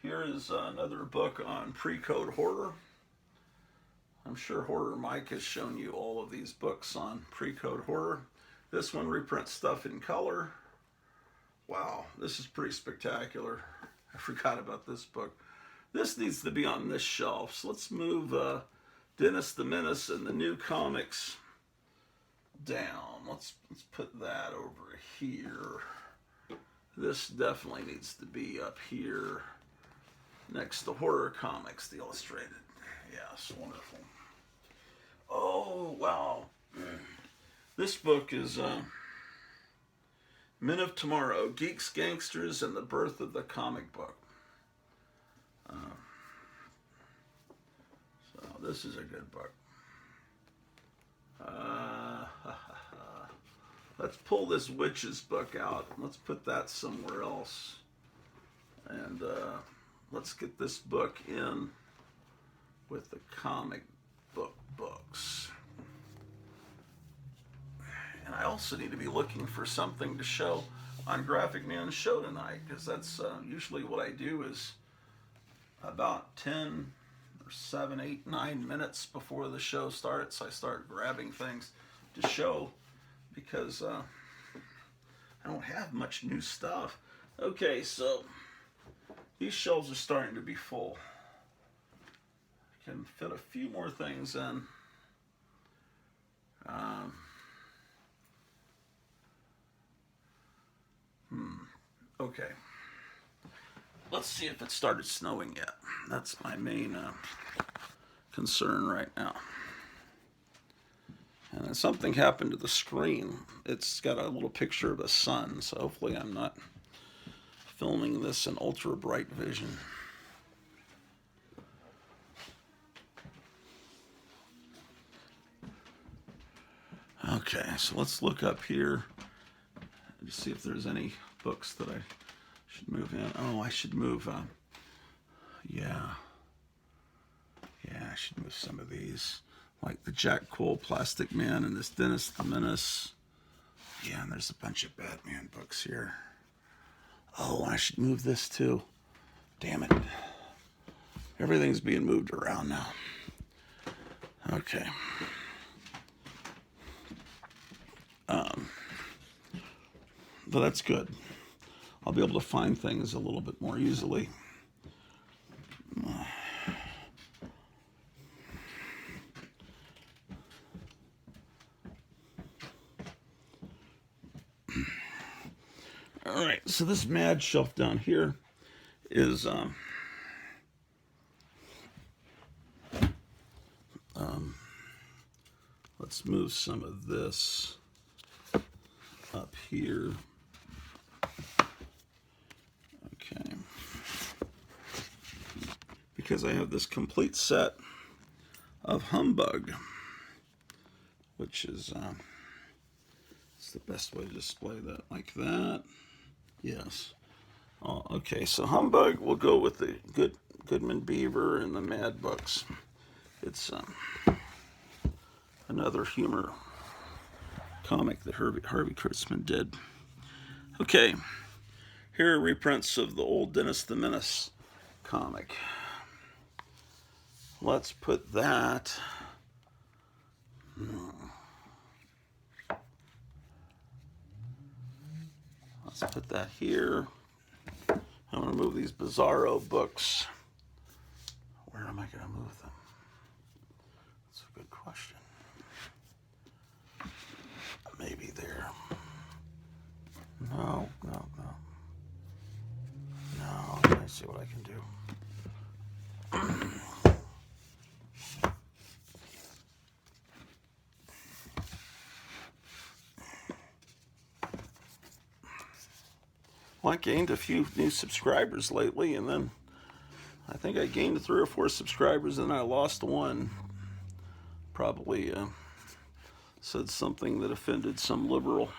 here is another book on pre-code horror. I'm sure Horror Mike has shown you all of these books on pre-code horror. This one reprints stuff in color. Wow, this is pretty spectacular. I forgot about this book. This needs to be on this shelf. So let's move Dennis the Menace and the New Comics down. Let's put that over here. This definitely needs to be up here next to Horror Comics, the Illustrated. Yes, wonderful. Oh, wow. This book is Men of Tomorrow, Geeks, Gangsters, and the Birth of the Comic Book. So this is a good book. Let's pull this witch's book out. Let's put that somewhere else. And let's get this book in with the comic book books. And I also need to be looking for something to show on Graphic Man's show tonight, because that's usually what I do is about 10 or 7, 8, 9 minutes before the show starts, I start grabbing things to show, because I don't have much new stuff. Okay, so these shelves are starting to be full. I can fit a few more things in. Okay. Let's see if it started snowing yet. That's my main concern right now. And then something happened to the screen. It's got a little picture of a sun, so hopefully I'm not filming this in ultra bright vision. Okay, so let's look up here and see if there's any books that I should move in. Oh, I should move, yeah, I should move some of these, like the Jack Cole Plastic Man and this Dennis the Menace. Yeah, and there's a bunch of Batman books here. Oh, I should move this too. Damn it. Everything's being moved around now. Okay. But that's good. I'll be able to find things a little bit more easily. All right, so this mad shelf down here is let's move some of this up here. Okay. Because I have this complete set of Humbug, which is it's the best way to display that, like that. Yes. Oh, okay, so Humbug will go with the Goodman Beaver and the Mad books. It's another humor comic that Harvey Kurtzman did. Okay, here are reprints of the old Dennis the Menace comic. Let's put that. Let's put that here. I'm going to move these Bizarro books. Where am I going to move them? That's a good question. Maybe there. No. Let me see what I can do. Well, I gained a few new subscribers lately, and then I think I gained 3 or 4 subscribers, and I lost one. Probably said something that offended some liberal.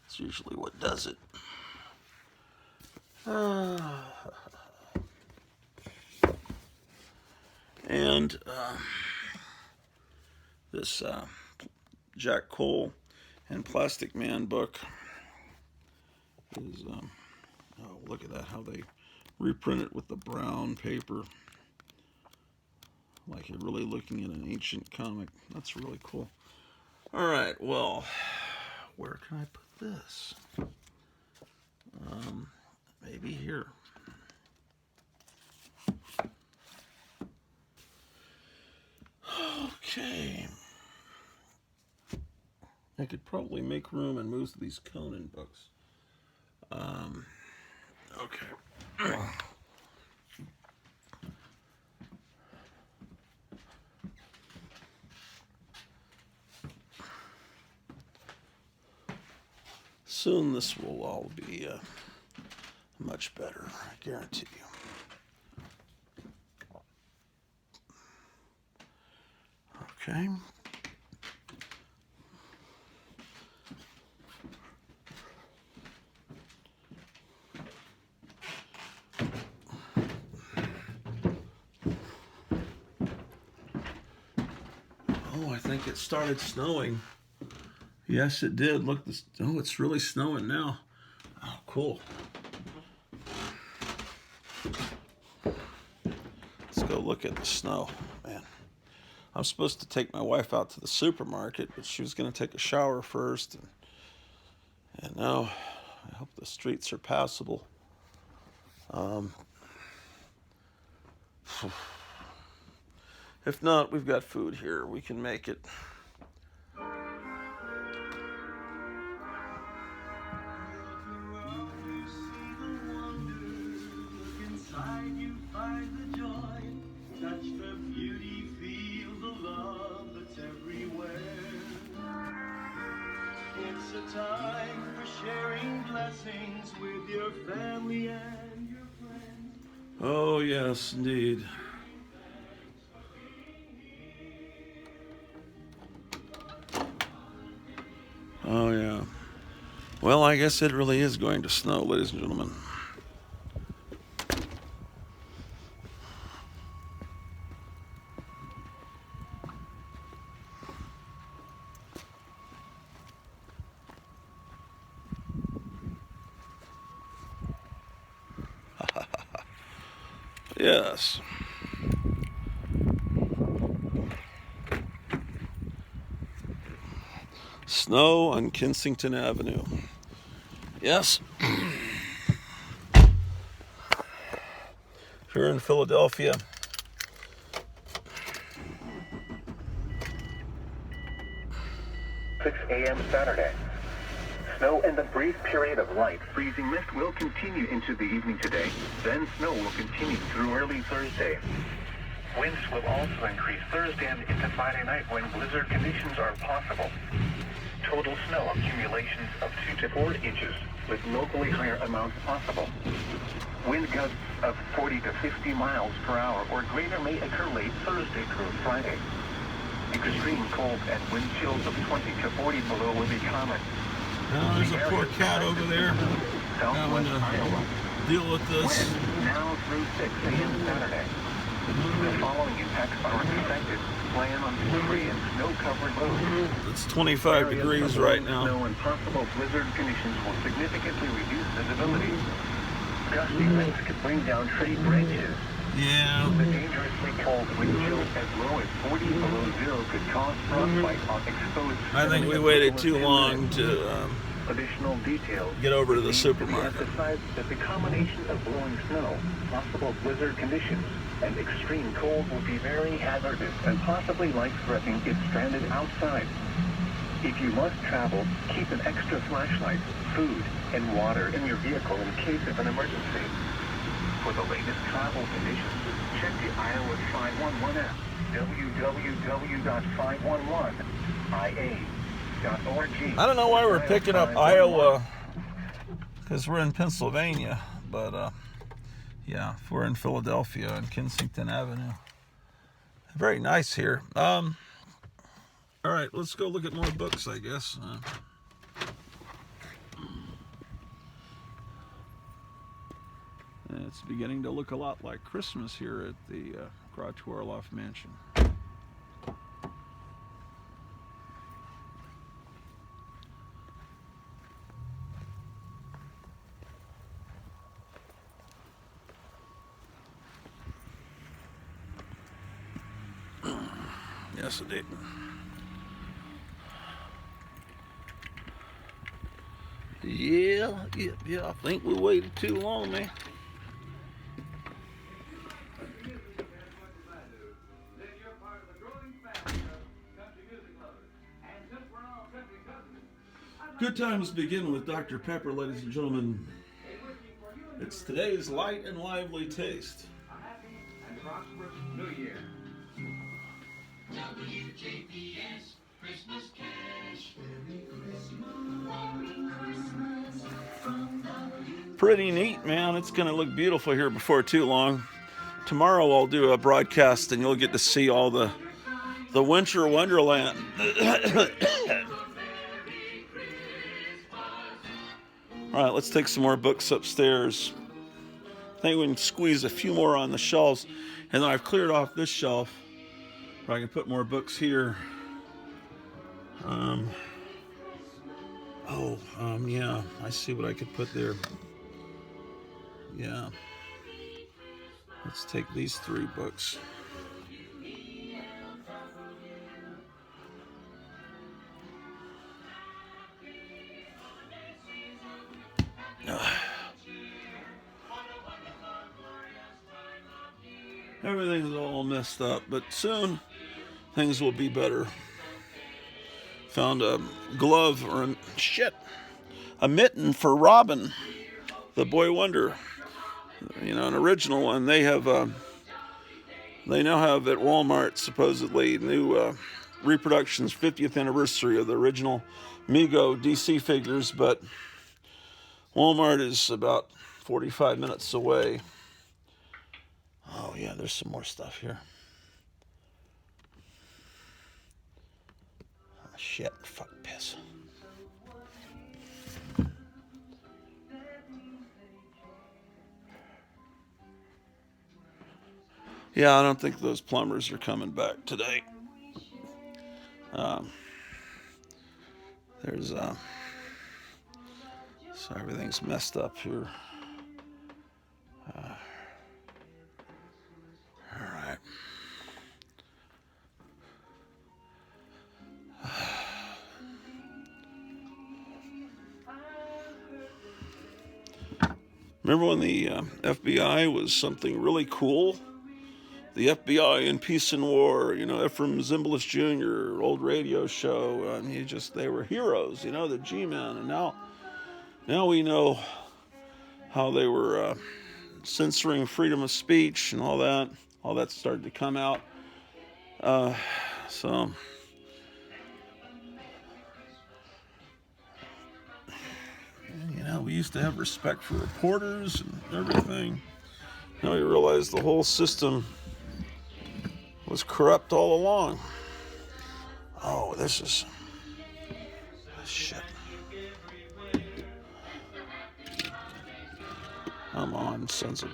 It's usually what does it. And this Jack Cole and Plastic Man book is, oh, look at that, how they reprint it with the brown paper. Like you're really looking at an ancient comic. That's really cool. All right, well, where can I put this? Maybe here. Okay. I could probably make room and move these Conan books. Okay. Soon this will all be much better, I guarantee you. Okay. Oh, I think it started snowing. Yes, it did. Look, this. Oh, it's really snowing now. Oh, cool. Let's go look at the snow, man. I'm supposed to take my wife out to the supermarket, but she was going to take a shower first, and now I hope the streets are passable. If not, we've got food here. We can make it. Time for sharing blessings with your family and your friends. Oh, yes, indeed. Oh, yeah. Well, I guess it really is going to snow, ladies and gentlemen. Yes. Snow on Kensington Avenue. Yes. Here in Philadelphia. 6 a.m. Saturday. Snow and a brief period of light freezing mist will continue into the evening today. Then snow will continue through early Thursday. Winds will also increase Thursday and into Friday night when blizzard conditions are possible. Total snow accumulations of 2 to 4 inches with locally higher amounts possible. Wind gusts of 40 to 50 miles per hour or greater may occur late Thursday through Friday. Extreme cold and wind chills of 20 to 40 below will be common. Now there's a poor cat over there. Having to deal with this. Now through 6 a.m. Saturday. The following impacts are expected. Plan on slippery and snow-covered roads. It's 25 degrees right now. Snow and possible blizzard conditions will significantly reduce visibility. Gusty winds could bring down tree branches. Yeah. The dangerously cold wind chills as low as 40 below zero could cause frostbite on exposed. I think we waited too long to additional details. get over to the supermarket. Emphasize that the combination of blowing snow, possible blizzard conditions, and extreme cold will be very hazardous and possibly life-threatening if stranded outside. If you must travel, keep an extra flashlight, food, and water in your vehicle in case of an emergency. For the latest travel conditions, check the Iowa 511 app, www.511ia.org. I don't know why we're picking up Iowa, because we're in Pennsylvania, but yeah, we're in Philadelphia on Kensington Avenue. Very nice here. All right, let's go look at more books, I guess. It's beginning to look a lot like Christmas here at the Grotto Orloff Mansion. Yes, it did. Yeah, I think we waited too long, man. Good times begin with Dr. Pepper, ladies and gentlemen. It's today's light and lively taste. A happy and prosperous New Year. WJPS Christmas Cash. Merry Christmas from WJPS. Pretty neat, man. It's going to look beautiful here before too long. Tomorrow I'll do a broadcast and you'll get to see all the winter wonderland. All right, let's take some more books upstairs. I think we can squeeze a few more on the shelves. And then I've cleared off this shelf where I can put more books here. Yeah, I see what I could put there. Yeah. Let's take these 3 books. Everything's all messed up, but soon things will be better. Found a glove or a mitten for Robin, the Boy Wonder. You know, an original one. They have, they now have at Walmart supposedly new reproductions, 50th anniversary of the original Mego DC figures, but Walmart is about 45 minutes away. Oh yeah, there's some more stuff here. Oh, shit, fuck, piss. Yeah, I don't think those plumbers are coming back today. There's so everything's messed up here. All right. Remember when the FBI was something really cool? The FBI in Peace and War, you know, Ephraim Zimbalist Jr., old radio show, and they were heroes, you know, the G-Men, and now we know how they were censoring freedom of speech and all that started to come out, so, you know, we used to have respect for reporters and everything. Now we realize the whole system was corrupt all along. Oh, this is shit. Come on, sons of...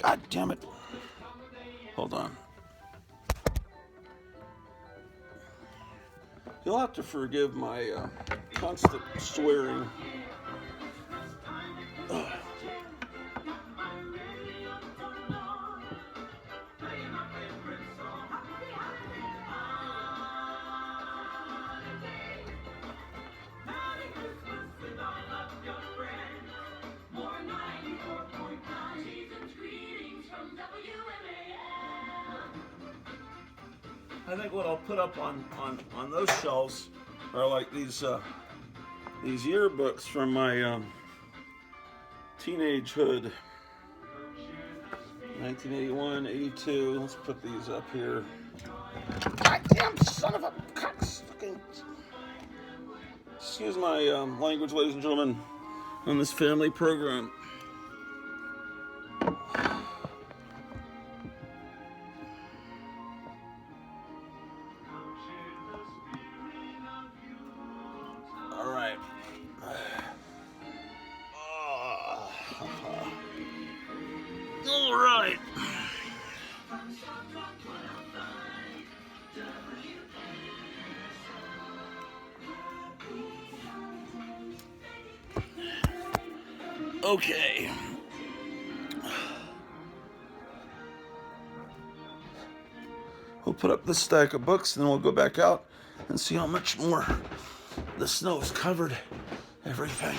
God damn it. Hold on. You'll have to forgive my constant swearing. I think what I'll put up on those shelves are like these yearbooks from my teenagehood, 1981, 82. Let's put these up here. Goddamn son of a cocksucking! Excuse my language, ladies and gentlemen, on this family program. All right. Okay. We'll put up this stack of books and then we'll go back out and see how much more the snow has covered everything.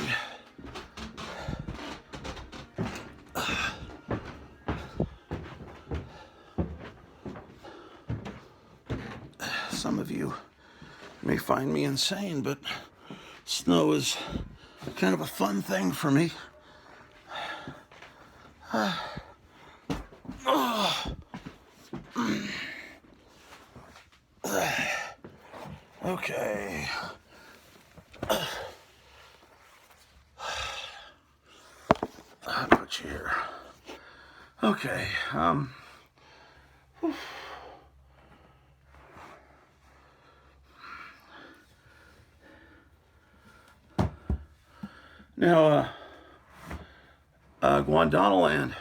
Some of you may find me insane, but snow is kind of a fun thing for me. Okay. I'll put you here. Okay. Now, Guandanaland,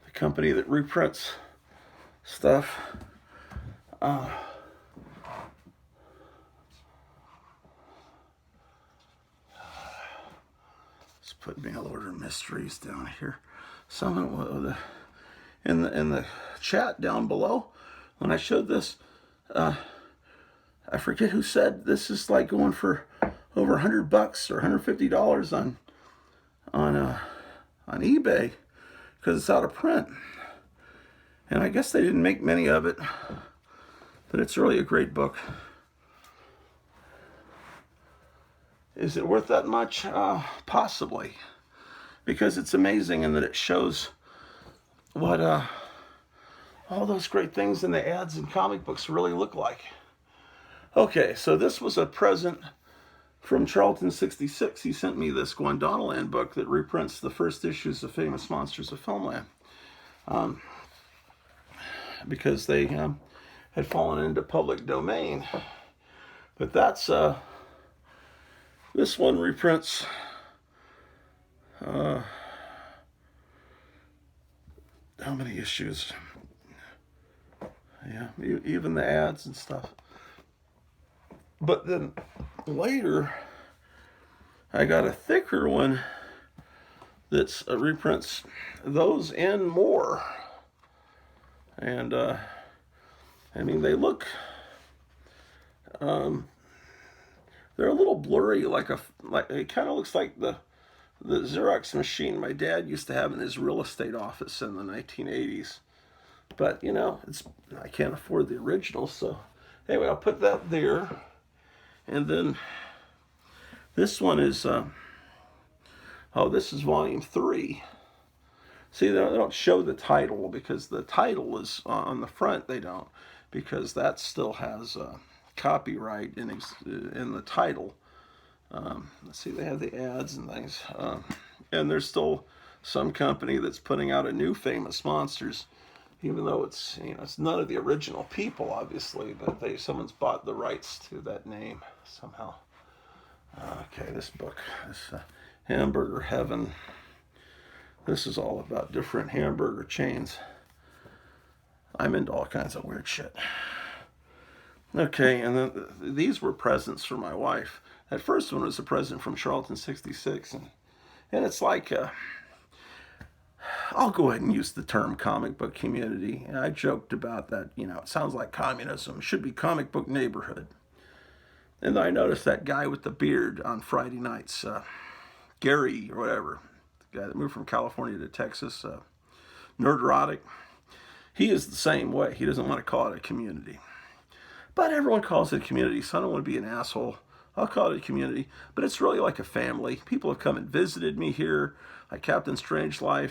the company that reprints stuff, let's put mail order mysteries down here. Someone in the chat down below, when I showed this, I forget who said this is like going for over $100 or $150 on eBay because it's out of print. And I guess they didn't make many of it, but it's really a great book. Is it worth that much? Possibly, because it's amazing in that it shows what all those great things in the ads and comic books really look like. Okay, so this was a present from Charlton 66. He sent me this Guandanaland book that reprints the first issues of Famous Monsters of Filmland, because they had fallen into public domain. But that's this one reprints how many issues? Yeah, even the ads and stuff. But then later, I got a thicker one that reprints those and more. And I mean, they look, they're a little blurry, like it kind of looks like the Xerox machine my dad used to have in his real estate office in the 1980s. But you know, I can't afford the original, so anyway, I'll put that there. And then this one is, this is volume 3. See, they don't show the title because the title is on the front. They don't, because that still has copyright in the title. Let's see, they have the ads and things. And there's still some company that's putting out a new Famous Monsters, even though it's, it's none of the original people, obviously, but someone's bought the rights to that name somehow. Okay, this book, this Hamburger Heaven. This is all about different hamburger chains. I'm into all kinds of weird shit. Okay, and then these were presents for my wife. That first one was a present from Charlton 66, and it's like, I'll go ahead and use the term comic book community. And I joked about that, it sounds like communism. It should be comic book neighborhood. And I noticed that guy with the beard on Friday nights, Gary or whatever, the guy that moved from California to Texas, Nerderotic. He is the same way. He doesn't want to call it a community. But everyone calls it a community, so I don't want to be an asshole. I'll call it a community, but it's really like a family. People have come and visited me here, like Captain Strangelove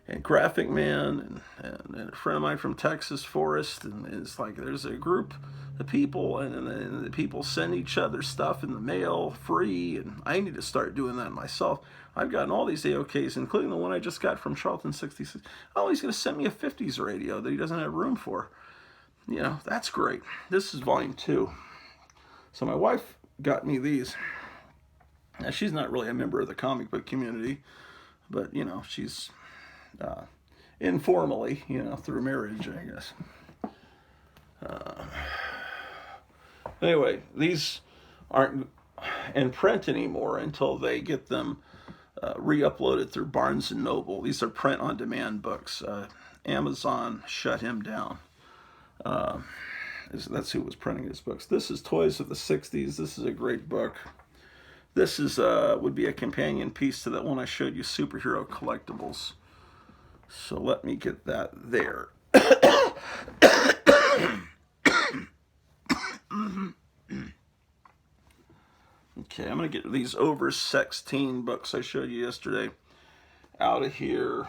and Graphic Man and a friend of mine from Texas, Forrest, and it's like there's a group of people, and the people send each other stuff in the mail free, and I need to start doing that myself. I've gotten all these AOKs, including the one I just got from Charlton 66. Oh, he's going to send me a 50s radio that he doesn't have room for. That's great. This is volume 2. So my wife got me these. Now, she's not really a member of the comic book community, but, she's informally, you know, through marriage, I guess. Anyway, these aren't in print anymore until they get them re-uploaded through Barnes & Noble. These are print-on-demand books. Amazon shut him down. That's who was printing his books. This is Toys of the 60s. This is a great book. This is would be a companion piece to that one I showed you, Superhero Collectibles. So let me get that there. Okay, I'm going to get these over 16 books I showed you yesterday out of here.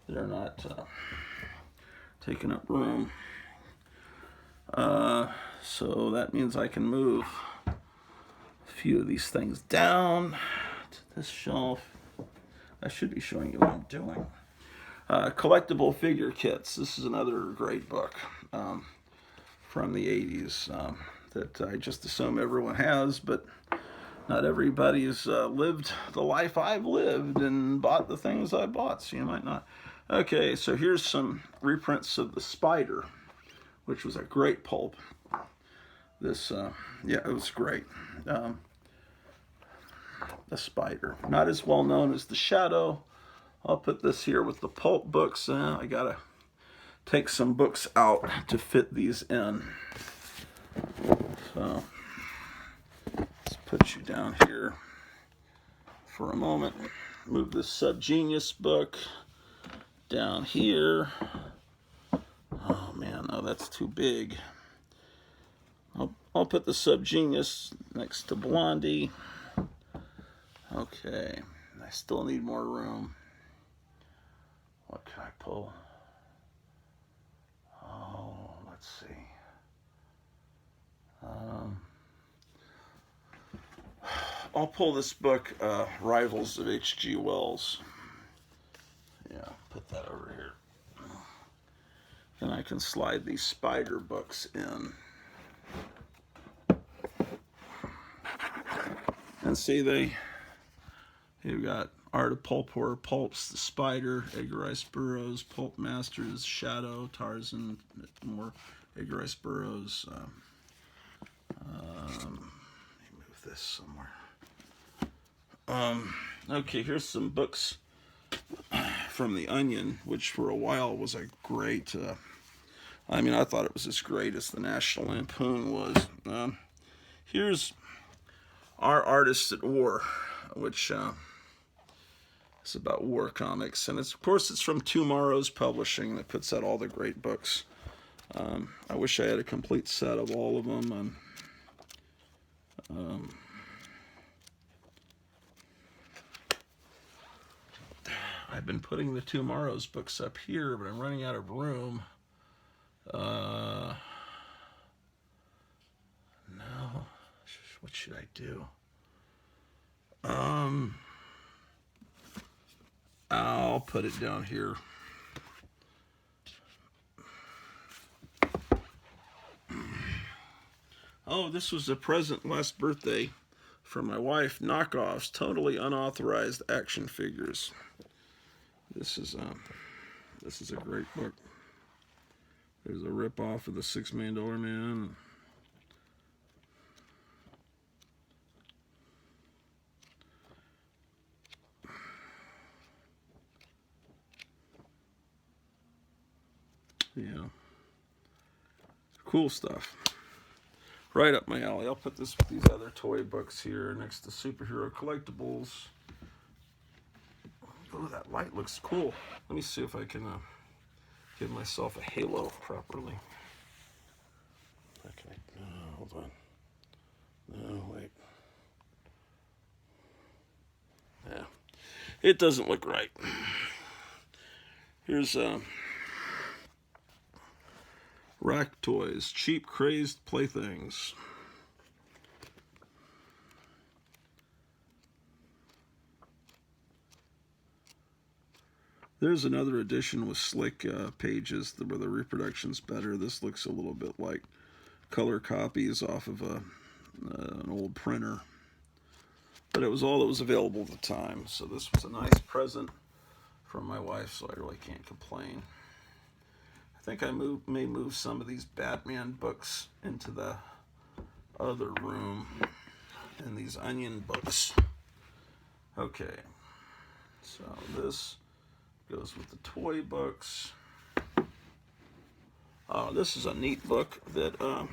They're not taking up room. So that means I can move a few of these things down to this shelf. I should be showing you what I'm doing. Collectible figure kits. This is another great book from the 80s that I just assume everyone has, but not everybody's lived the life I've lived and bought the things I bought, so you might not. Okay, so here's some reprints of The Spider, which was a great pulp. This, yeah, it was great. The Spider. Not as well known as The Shadow. I'll put this here with the pulp books. I gotta take some books out to fit these in. So, let's put you down here for a moment. Move this Subgenius book down here. Oh man, no, that's too big. I'll put the Subgenius next to Blondie. Okay, I still need more room. What can I pull? Oh, let's see. I'll pull this book, Rivals of H.G. Wells. Yeah, put that over here. And I can slide these Spider books in. And see, you've got Art of Pulp Horror, Pulps, The Spider, Edgar Rice Burroughs, Pulp Masters, Shadow, Tarzan, more Edgar Rice Burroughs. Let me move this somewhere. Okay, here's some books from The Onion, which for a while was a great, I mean, I thought it was as great as the National Lampoon was. Here's Our Artists at War, which is about war comics. And of course, it's from Tomorrow's Publishing that puts out all the great books. I wish I had a complete set of all of them. I've been putting the Tomorrow's books up here, but I'm running out of room. No. What should I do? I'll put it down here. Oh, this was a present last birthday from my wife. Knockoffs, totally unauthorized action figures. This is a great book. There's a rip-off of the $6 Million Man. Yeah. Cool stuff. Right up my alley. I'll put this with these other toy books here next to Superhero Collectibles. Oh, that light looks cool. Let me see if I can give myself a halo properly. Okay, hold on. No, wait. Yeah, it doesn't look right. Here's Rack Toys, cheap, crazed playthings. There's another edition with slick pages where the reproduction's better. This looks a little bit like color copies off of an old printer. But it was all that was available at the time. So this was a nice present from my wife, so I really can't complain. I think I may move some of these Batman books into the other room, and these Onion books. Okay, so this goes with the toy books. This is a neat book that,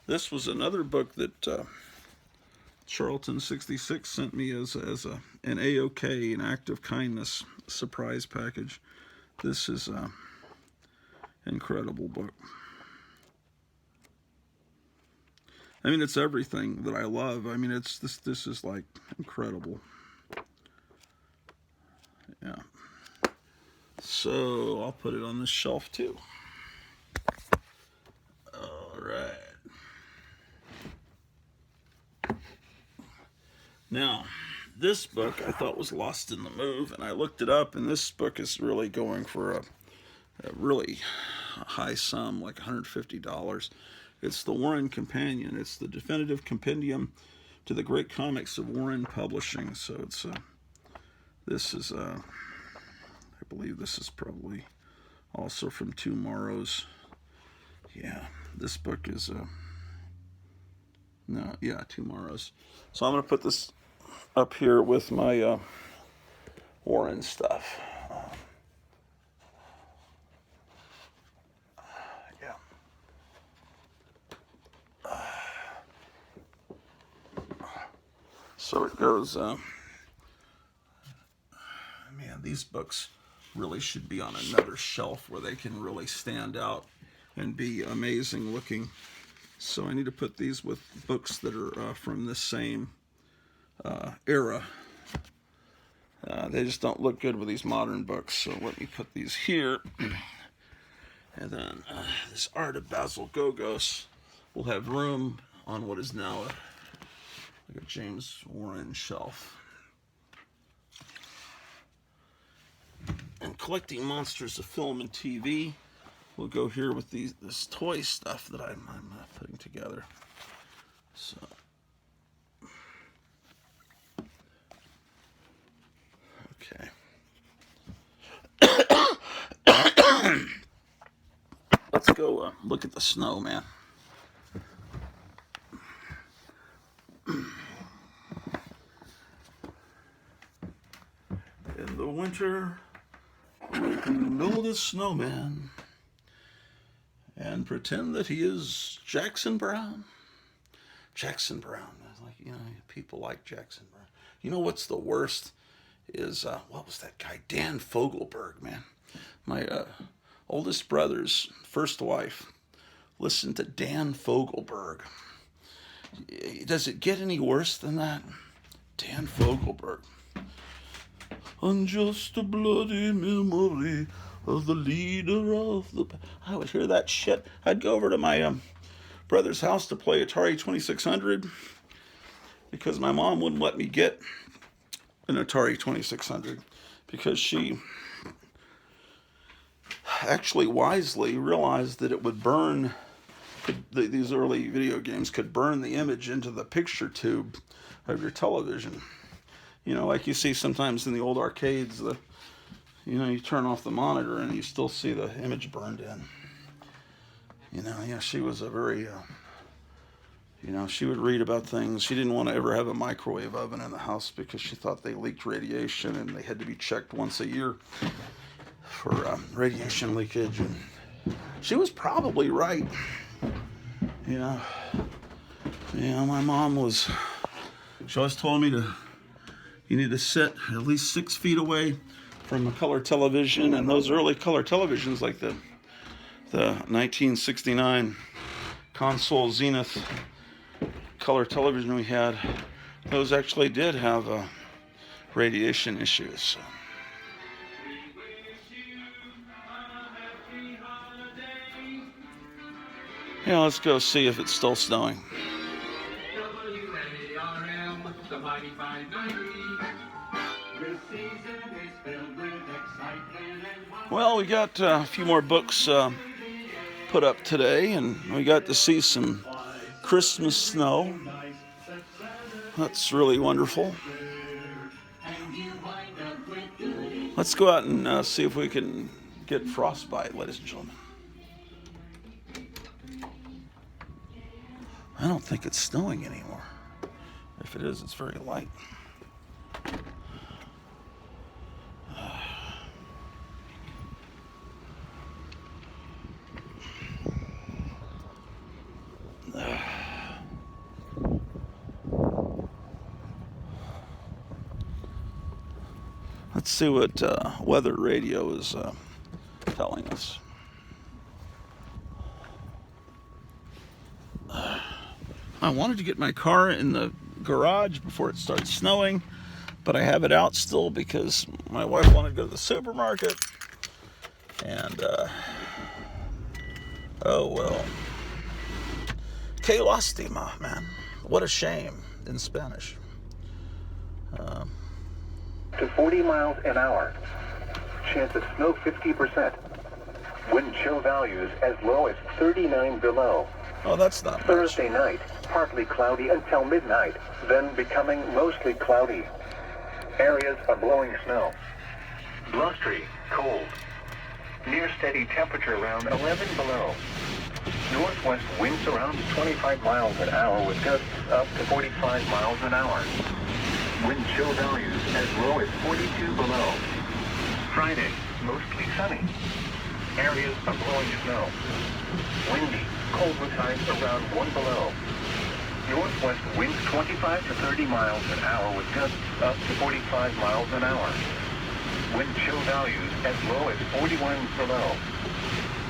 this was another book that Charlton66 sent me as an AOK, an act of kindness surprise package. This is an incredible book. I mean, it's everything that I love. I mean, it's this is like incredible. Yeah. So I'll put it on this shelf too. All right. Now, this book I thought was lost in the move, and I looked it up, and this book is really going for a really high sum, like $150. It's the Warren Companion. It's the definitive compendium to the great comics of Warren Publishing. So it's this is I believe this is probably also from Tomorrow's. Yeah, this book is Tomorrow's. So I'm going to put this up here with my Warren stuff. So it goes, man, these books really should be on another shelf where they can really stand out and be amazing looking. So I need to put these with books that are from the same era. They just don't look good with these modern books. So let me put these here. And then this Art of Basil Gogos will have room on what is now like a James Warren shelf. And collecting monsters of film and TV will go here with this toy stuff that I'm putting together. So okay. Let's go look at the snow, man. In the winter, we can build a snowman and pretend that he is Jackson Browne. Jackson Browne. Like, you know, people like Jackson Browne. You know what's the worst is, what was that guy? Dan Fogelberg, man. My oldest brother's first wife listened to Dan Fogelberg. Does it get any worse than that? Dan Fogelberg. I'm just a bloody memory of the leader of the... I would hear that shit. I'd go over to my brother's house to play Atari 2600 because my mom wouldn't let me get an Atari 2600 because she actually wisely realized that it would burn... These early video games could burn the image into the picture tube of your television. You know, like you see sometimes in the old arcades, you turn off the monitor and you still see the image burned in. You know, yeah, she was a very, she would read about things. She didn't want to ever have a microwave oven in the house because she thought they leaked radiation and they had to be checked once a year for radiation leakage. And she was probably right. My mom she always told me you need to sit at least 6 feet away from a color television, and those early color televisions like the 1969 console Zenith color television we had, those actually did have radiation issues. So. Yeah, let's go see if it's still snowing. WARM, the mighty 590. This season is filled with excitement and wonder. Well, we got a few more books put up today, and we got to see some Christmas snow. That's really wonderful. And you wind up with good Let's go out and see if we can get frostbite, ladies and gentlemen. I don't think it's snowing anymore. If it is, it's very light. Let's see what weather radio is telling us. I wanted to get my car in the garage before it started snowing, but I have it out still because my wife wanted to go to the supermarket. And, oh well. Que lástima, man. What a shame in Spanish. To 40 miles an hour. Chance of snow 50%. Wind chill values as low as 39 below. Oh, that's not much. Thursday night, partly cloudy until midnight, then becoming mostly cloudy. Areas of blowing snow. Blustery, cold. Near steady temperature around 11 below. Northwest winds around 25 miles an hour with gusts up to 45 miles an hour. Wind chill values as low as 42 below. Friday, mostly sunny. Areas of blowing snow. Windy, cold with highs around 1 below. Northwest winds 25 to 30 miles an hour with gusts up to 45 miles an hour. Wind chill values as low as 41 below.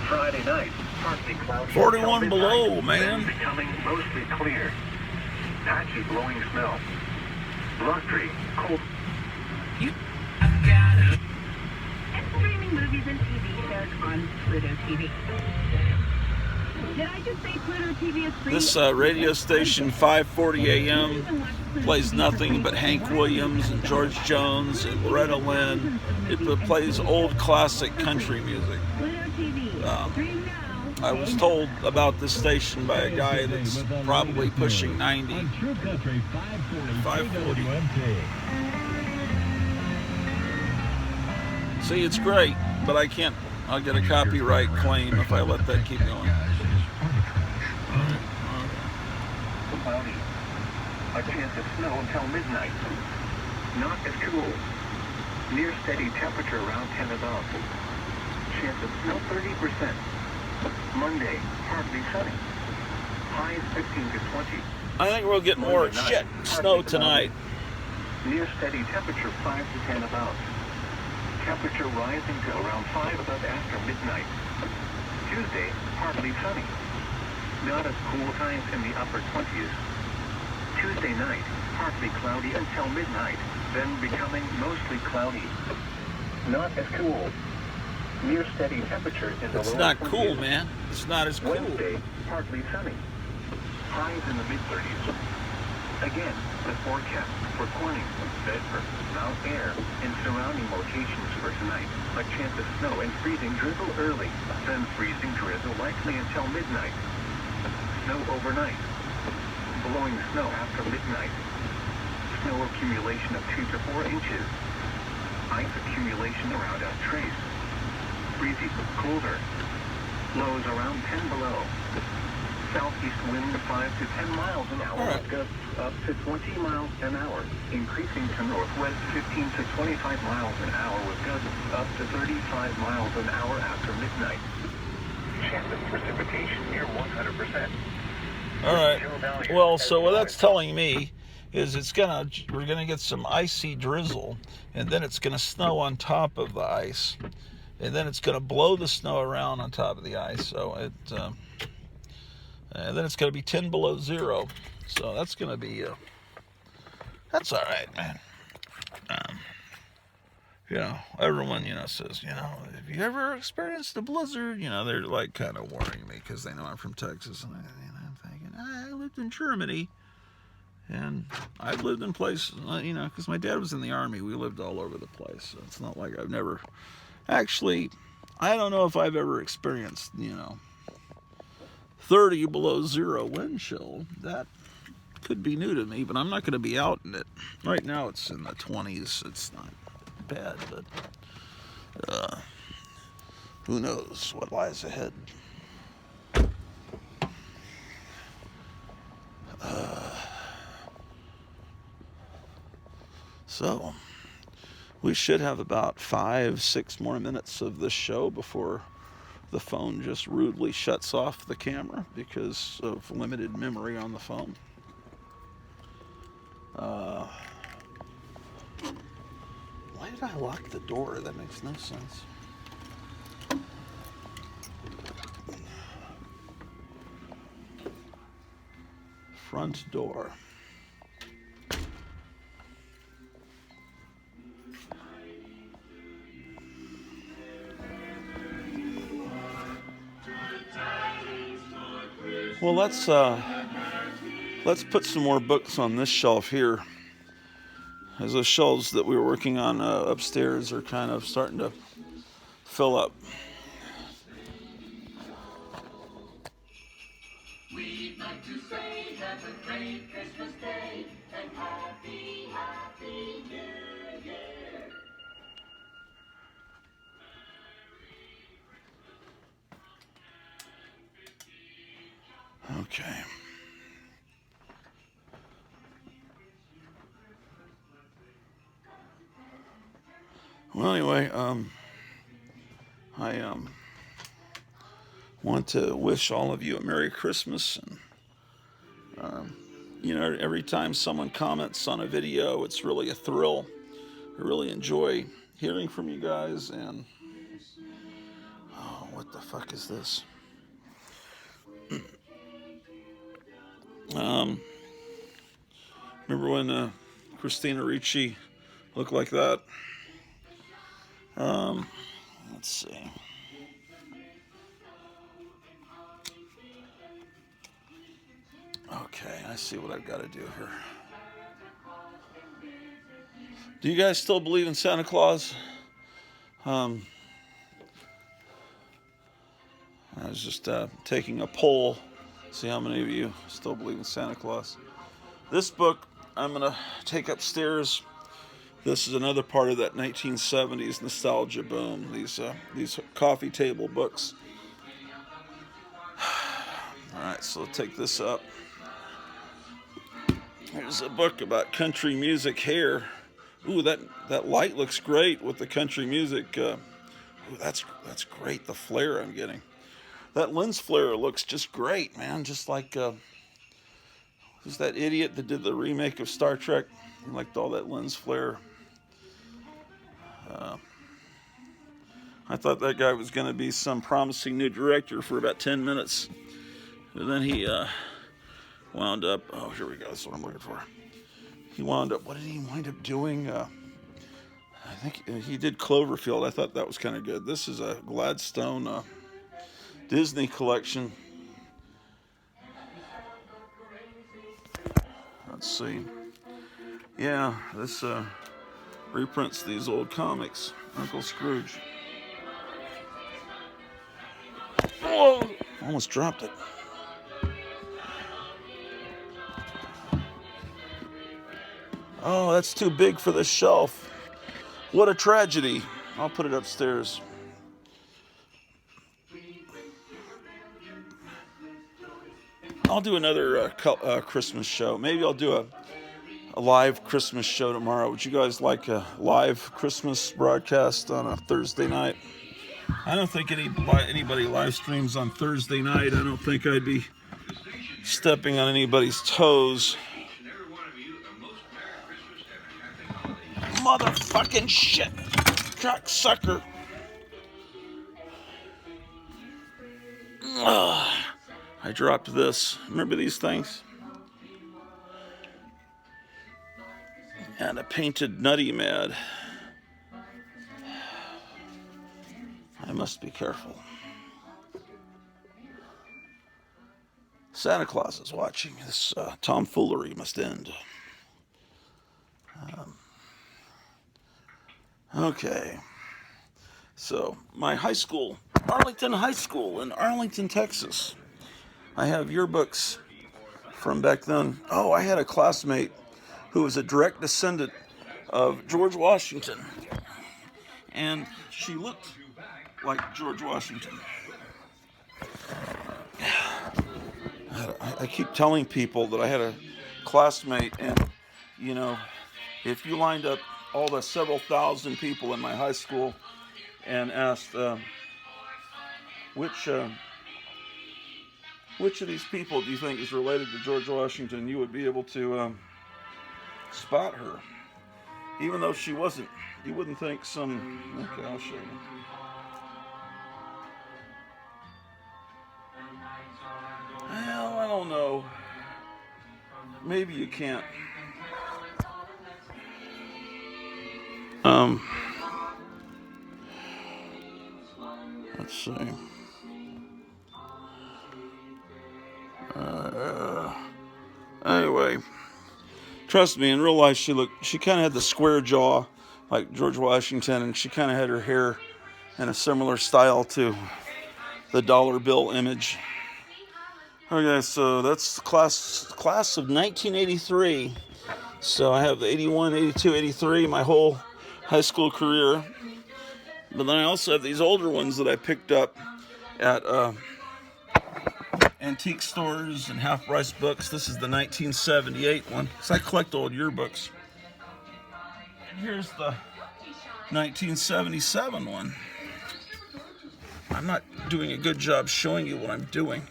Friday night, partly cloudy. 41 below, then man. becoming mostly clear. Patchy blowing snow. Blustery, cold. And streaming movies and TV shows on Pluto TV. Did I just say Pluto TV is free? This radio station, 540 AM, plays nothing but Hank Williams and George Jones and Loretta Lynn. It plays old classic country music. Pluto TV. Stream now. I was told about this station by a guy that's probably pushing 90. On True Country 540. 540. See, it's great, but I can't. I'll get a copyright claim if I let that keep going. Cloudy. A chance of snow until midnight. Not as cool. Near steady temperature around 10 above. Chance of snow 30%. Monday, partly sunny. Highs 15 to 20. I think we'll get more snow tonight. Near steady temperature 5 to 10 above. Temperature rising to around 5 above after midnight. Tuesday, partly sunny. Not as cool, highs in the upper 20s. Tuesday night, partly cloudy until midnight, then becoming mostly cloudy. Not as cool. Near steady temperature in the It's lower not 20s. cool, man. It's not as cool. Wednesday, partly sunny. Highs in the mid-30s. Again, the forecast for Corning, Bedford, Mount Ayr, and surrounding locations for tonight. A chance of snow and freezing drizzle early, then freezing drizzle likely until midnight. Snow overnight. Blowing snow after midnight. Snow accumulation of 2 to 4 inches. Ice accumulation around a trace. Breezy, colder. Lows around 10 below. Southeast wind 5 to 10 miles an hour. All right. Gusts up to 20 miles an hour. Increasing to northwest 15 to 25 miles an hour with gusts up to 35 miles an hour after midnight. Chance of precipitation near 100%. All right. Well, so what that's telling me is we're gonna get some icy drizzle, and then it's gonna snow on top of the ice, and then it's gonna blow the snow around on top of the ice. So and then it's gonna be 10 below zero. So that's gonna be that's all right, man. Everyone says, have you ever experienced a blizzard? They're like kind of warning me because they know I'm from Texas, and I'm thinking I lived in Germany. And I've lived in places, because my dad was in the Army. We lived all over the place. So it's not like I've never... Actually, I don't know if I've ever experienced, 30 below zero wind chill. That could be new to me, but I'm not going to be out in it. Right now it's in the 20s. It's not bad, but who knows what lies ahead. So, we should have about 5-6 more minutes of this show before the phone just rudely shuts off the camera because of limited memory on the phone. Why did I lock the door? That makes no sense. Front door. Well, let's put some more books on this shelf here, as those shelves that we were working on upstairs are kind of starting to fill up. We'd like to say have a great Christmas Day and happy, happy New Year. Okay. Well, anyway, I want to wish all of you a Merry Christmas. And, every time someone comments on a video, it's really a thrill. I really enjoy hearing from you guys. And, oh, what the fuck is this? Remember when Christina Ricci looked like that? Let's see. Okay, I see what I've got to do here. Do you guys still believe in Santa Claus? I was just taking a poll, see how many of you still believe in Santa Claus. This book I'm going to take upstairs. This is another part of that 1970s nostalgia boom, these coffee table books. All right, so I'll take this up. Here's a book about country music hair. Ooh, that light looks great with the country music. Ooh, that's great, the flare I'm getting. That lens flare looks just great, man. Just like, who's that idiot that did the remake of Star Trek? He liked all that lens flare. I thought that guy was going to be some promising new director for about 10 minutes. And then he wound up, oh, here we go, that's what I'm looking for. He wound up, what did he wind up doing? I think he did Cloverfield. I thought that was kind of good. This is a Gladstone Disney collection. Let's see. Yeah, this reprints these old comics. Uncle Scrooge. Whoa! Almost dropped it. Oh, that's too big for the shelf. What a tragedy. I'll put it upstairs. I'll do another Christmas show. Maybe I'll do a live Christmas show tomorrow. Would you guys like a live Christmas broadcast on a Thursday night? I don't think anybody live streams on Thursday night. I don't think I'd be stepping on anybody's toes. Motherfucking shit, cocksucker. I dropped this. Remember these things? And a painted Nutty Mad. I must be careful. Santa Claus is watching. This tomfoolery must end. Okay. So, my high school, Arlington High School in Arlington, Texas. I have yearbooks from back then. Oh, I had a classmate who was a direct descendant of George Washington. and she looked like George Washington. I keep telling people that I had a classmate, and you know, if you lined up all the several thousand people in my high school and asked which of these people do you think is related to George Washington, you would be able to spot her, even though she wasn't. You wouldn't think some. Okay, I'll show you. Well, I don't know. Maybe you can't. Let's see. Anyway, trust me, in real life she kind of had the square jaw like George Washington, and she kind of had her hair in a similar style to the dollar bill image. Okay, so that's the class of 1983. So I have 81, 82, 83, my whole high school career. But then I also have these older ones that I picked up at antique stores and half-price books. This is the 1978 one, because I collect old yearbooks. And here's the 1977 one. I'm not doing a good job showing you what I'm doing.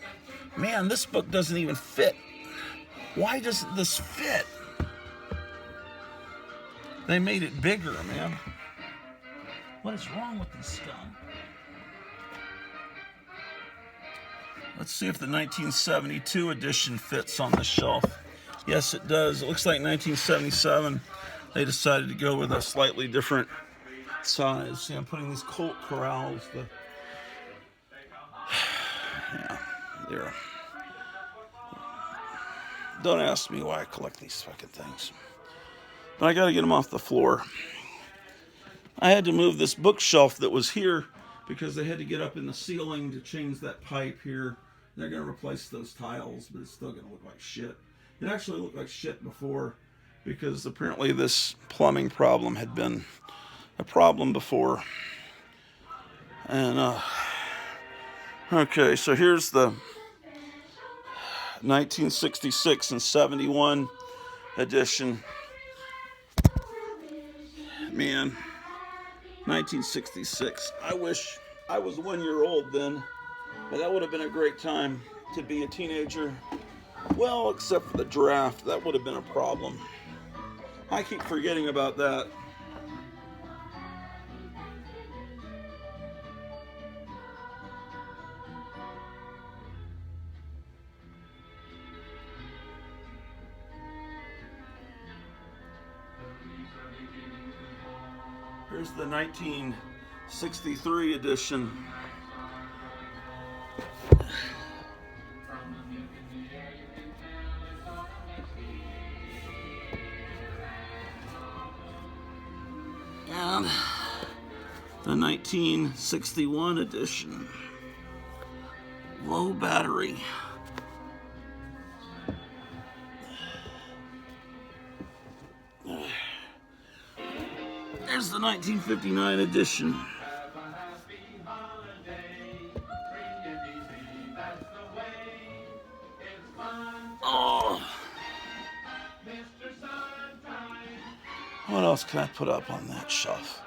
Man, this book doesn't even fit. Why doesn't this fit? They made it bigger, man. What is wrong with this scum? Let's see if the 1972 edition fits on the shelf. Yes, it does. It looks like 1977. They decided to go with a slightly different size. See, I'm putting these Colt corrals. Yeah, there. Don't ask me why I collect these fucking things. But I gotta get them off the floor. I had to move this bookshelf that was here because they had to get up in the ceiling to change that pipe here. They're gonna replace those tiles, but it's still gonna look like shit. It actually looked like shit before because apparently this plumbing problem had been a problem before. And okay, so here's the 1966 and 71 edition. Man, 1966. I wish I was 1 year old then, but that would have been a great time to be a teenager. Well, except for the draft, that would have been a problem. I keep forgetting about that. Here's the 1963 edition. And the 1961 edition. Low battery. There's the 1959 edition. Oh. What else can I put up on that shelf?